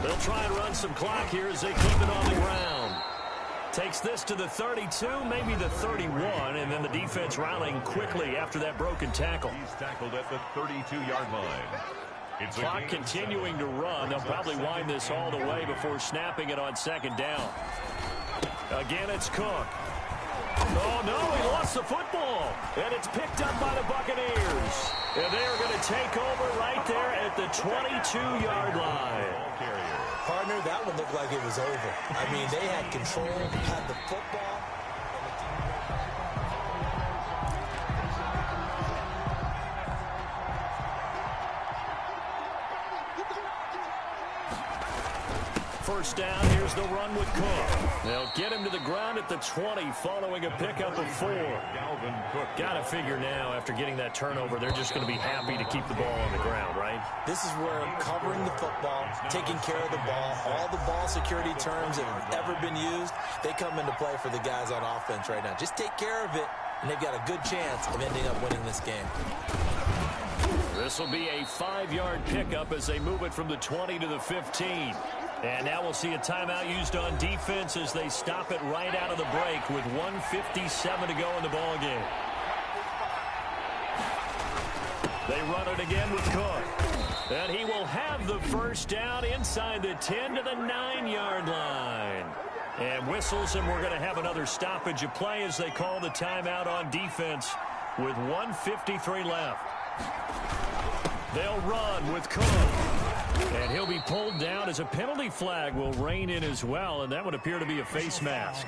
They'll try and run some clock here as they keep it on the ground. Takes this to the 32, maybe the 31, and then the defense rallying quickly after that broken tackle. He's tackled at the 32-yard line. Clock continuing to run. They'll probably wind this all the way before snapping it on 2nd down. Again, it's Cook. Oh, no, he lost the football. And it's picked up by the Buccaneers. And they are going to take over right there at the 22-yard line. Partner, that one looked like it was over. I mean, they had control, had the football. First down, here's the run with Cook. They'll get him to the ground at the 20 following a pickup of 4. Got to figure now, after getting that turnover, they're just going to be happy to keep the ball on the ground, right? This is where covering the football, taking care of the ball, all the ball security terms that have ever been used, they come into play for the guys on offense right now. Just take care of it, and they've got a good chance of ending up winning this game. This will be a 5-yard pickup as they move it from the 20 to the 15. And now we'll see a timeout used on defense as they stop it right out of the break with 1:57 to go in the ball game. They run it again with Cook. And he will have the first down inside the 10 to the 9-yard line. And whistles, and we're going to have another stoppage of play as they call the timeout on defense with 1:53 left. They'll run with Cook. And he'll be pulled down as a penalty flag will rein in as well, and that would appear to be a face mask.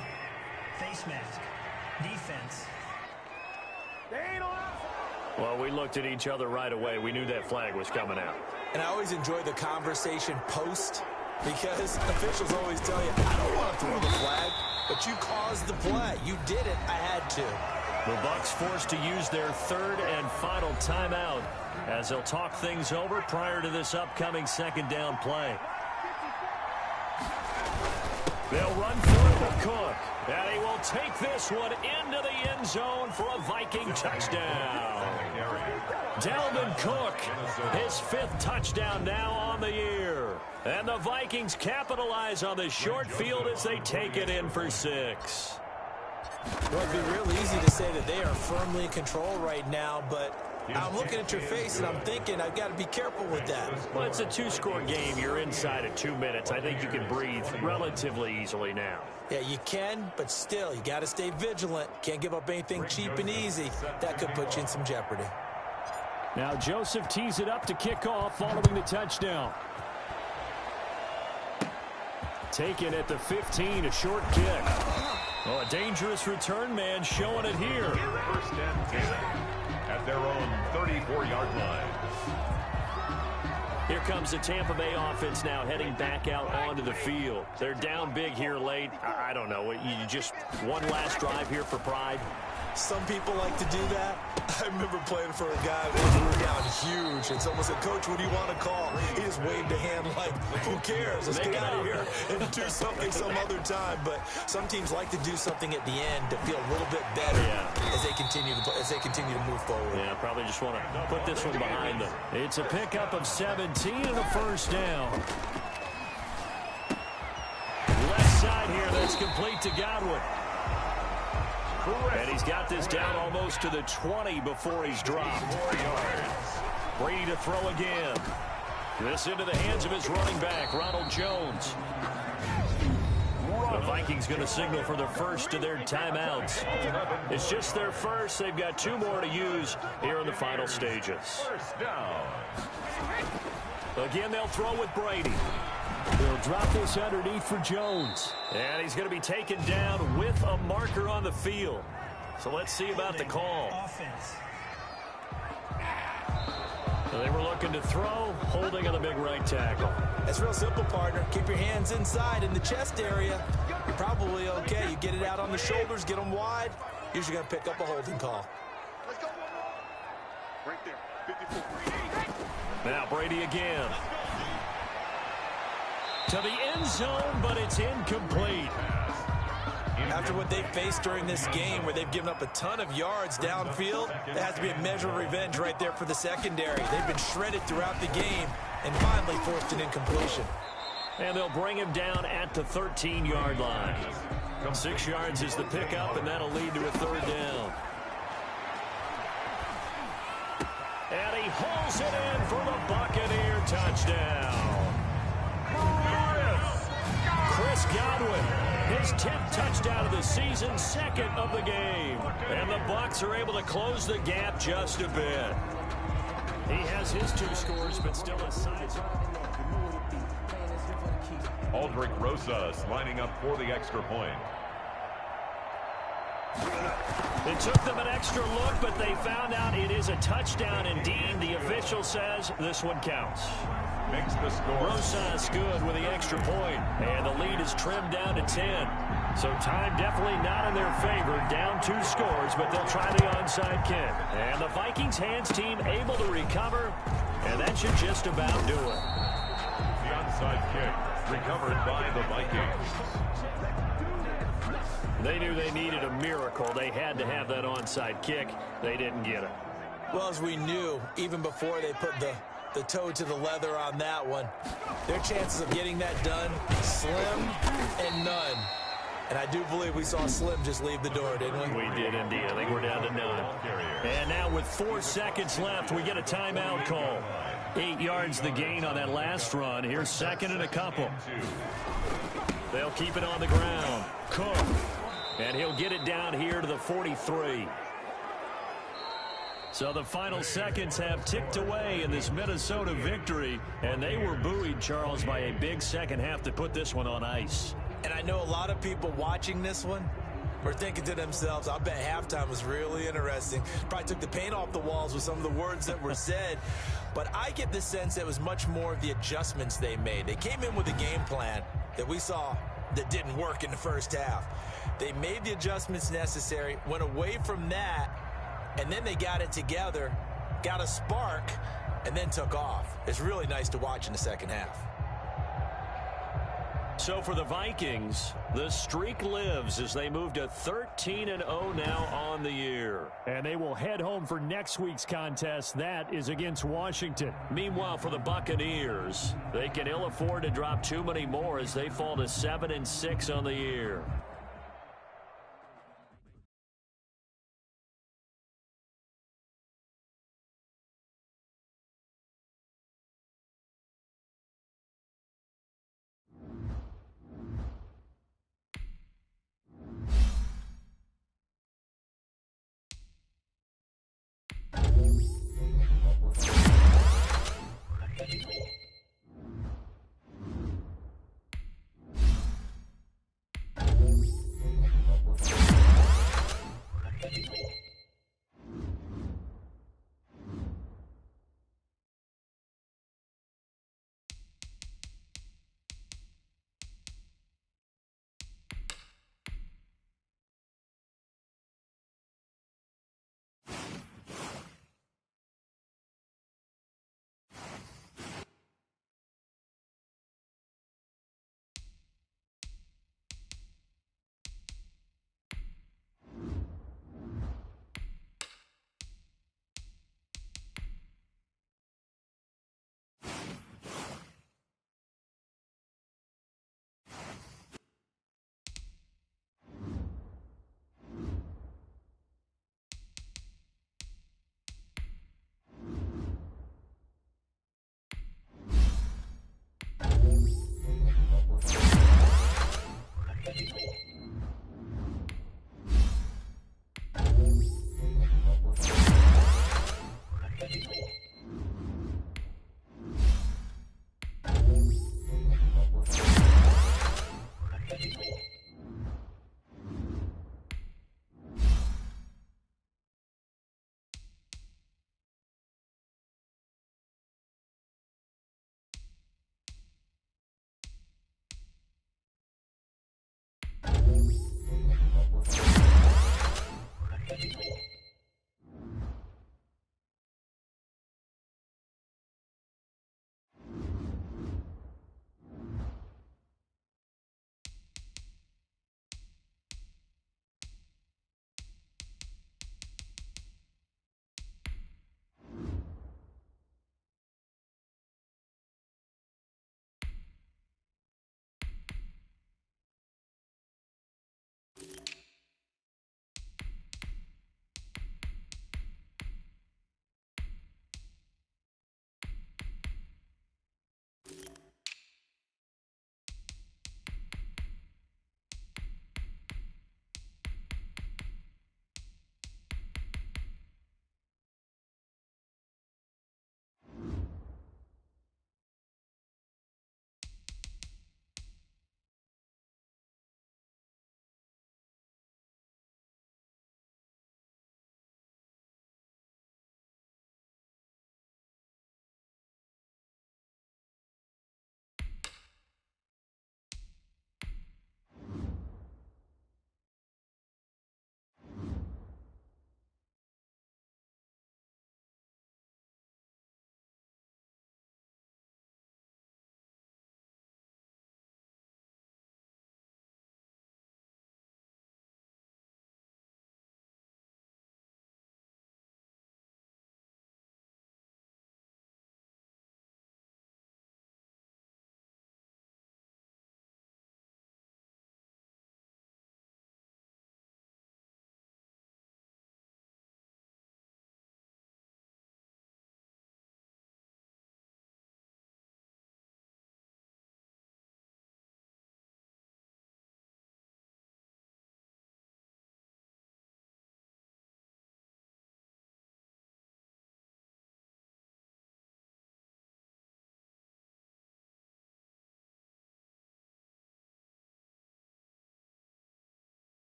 Face mask. Defense. Well, we looked at each other right away. We knew that flag was coming out. And I always enjoy the conversation post because officials always tell you, I don't want to throw the flag, but you caused the play. You did it. I had to. The Bucs forced to use their 3rd and final timeout as they'll talk things over prior to this upcoming 2nd down play. They'll run for it with Cook. And he will take this one into the end zone for a Viking touchdown. Dalvin Cook, his 5th touchdown now on the year. And the Vikings capitalize on the short field as they take it in for 6. Well, it'd be real easy to say that they are firmly in control right now, but I'm looking at your face and I'm thinking I've got to be careful with that. Well, it's a 2-score game. You're inside of 2 minutes. I think you can breathe relatively easily now. Yeah, you can, but still, you got to stay vigilant. Can't give up anything cheap and easy. That could put you in some jeopardy. Now Joseph tees it up to kick off following the touchdown. Taken at the 15, a short kick. Oh, a dangerous return man showing it here. First and 10 at their own 34-yard line. Here comes the Tampa Bay offense now heading back out onto the field. They're down big here late. I don't know. You just one last drive here for pride. Some people like to do that. I remember playing for a guy who was down huge, and someone said, Coach, what do you want to call? He just waved a hand like, who cares? Let's get out of here and do something some other time. But some teams like to do something at the end to feel a little bit better as they continue to move forward. Yeah, probably just want to put this one behind them. It's a pickup of 17 and a first down. Left side here, that's complete to Godwin. And he's got this down almost to the 20 before he's dropped. Brady to throw again. This into the hands of his running back, Ronald Jones. The Vikings going to signal for the first of their timeouts. It's just their first. They've got 2 more to use here in the final stages. First down. Again, they'll throw with Brady. They'll drop this underneath for Jones. And he's going to be taken down with a marker on the field. So let's see about the call. Offense. They were looking to throw, holding on the big right tackle. It's real simple, partner. Keep your hands inside in the chest area. You're probably okay. You get it out on the shoulders, get them wide. Usually going to pick up a holding call. Let's go. Right there. 54. Now Brady again. To the end zone, but it's incomplete. After what they've faced during this game where they've given up a ton of yards downfield, there has to be a measure of revenge right there for the secondary. They've been shredded throughout the game and finally forced an incompletion. And they'll bring him down at the 13-yard line. 6 yards is the pickup, and that'll lead to a 3rd down. And he hauls it in for the Buccaneer touchdown. Chris Godwin, his 10th touchdown of the season, 2nd of the game. And the Bucs are able to close the gap just a bit. He has his 2 scores, but still a size. Aldrich Rosas lining up for the extra point. It took them an extra look, but they found out it is a touchdown indeed. The official says this one counts. Makes the score. Rosas good with the extra point, and the lead is trimmed down to 10. So time definitely not in their favor. Down 2 scores, but they'll try the onside kick. And the Vikings hands team able to recover, and that should just about do it. The onside kick recovered by the Vikings. They knew they needed a miracle. They had to have that onside kick. They didn't get it. Well, as we knew, even before they put the toe to the leather on that one, their chances of getting that done, slim and none. And I do believe we saw Slim just leave the door, didn't we? We did indeed. I think we're down to none. And now with 4 seconds left, we get a timeout call. 8 yards the gain on that last run. Here's second and a couple. They'll keep it on the ground. Cook. And he'll get it down here to the 43. So the final seconds have ticked away in this Minnesota victory. And they were buoyed, Charles, by a big second half to put this one on ice. And I know a lot of people watching this one were thinking to themselves, I bet halftime was really interesting. Probably took the paint off the walls with some of the words that were said. But I get the sense it was much more of the adjustments they made. They came in with a game plan that we saw that didn't work in the first half. They made the adjustments necessary, went away from that, and then they got it together, got a spark, and then took off. It's really nice to watch in the second half. So for the Vikings, the streak lives as they move to 13-0 now on the year. And they will head home for next week's contest. That is against Washington. Meanwhile, for the Buccaneers, they can ill afford to drop too many more as they fall to 7-6 on the year.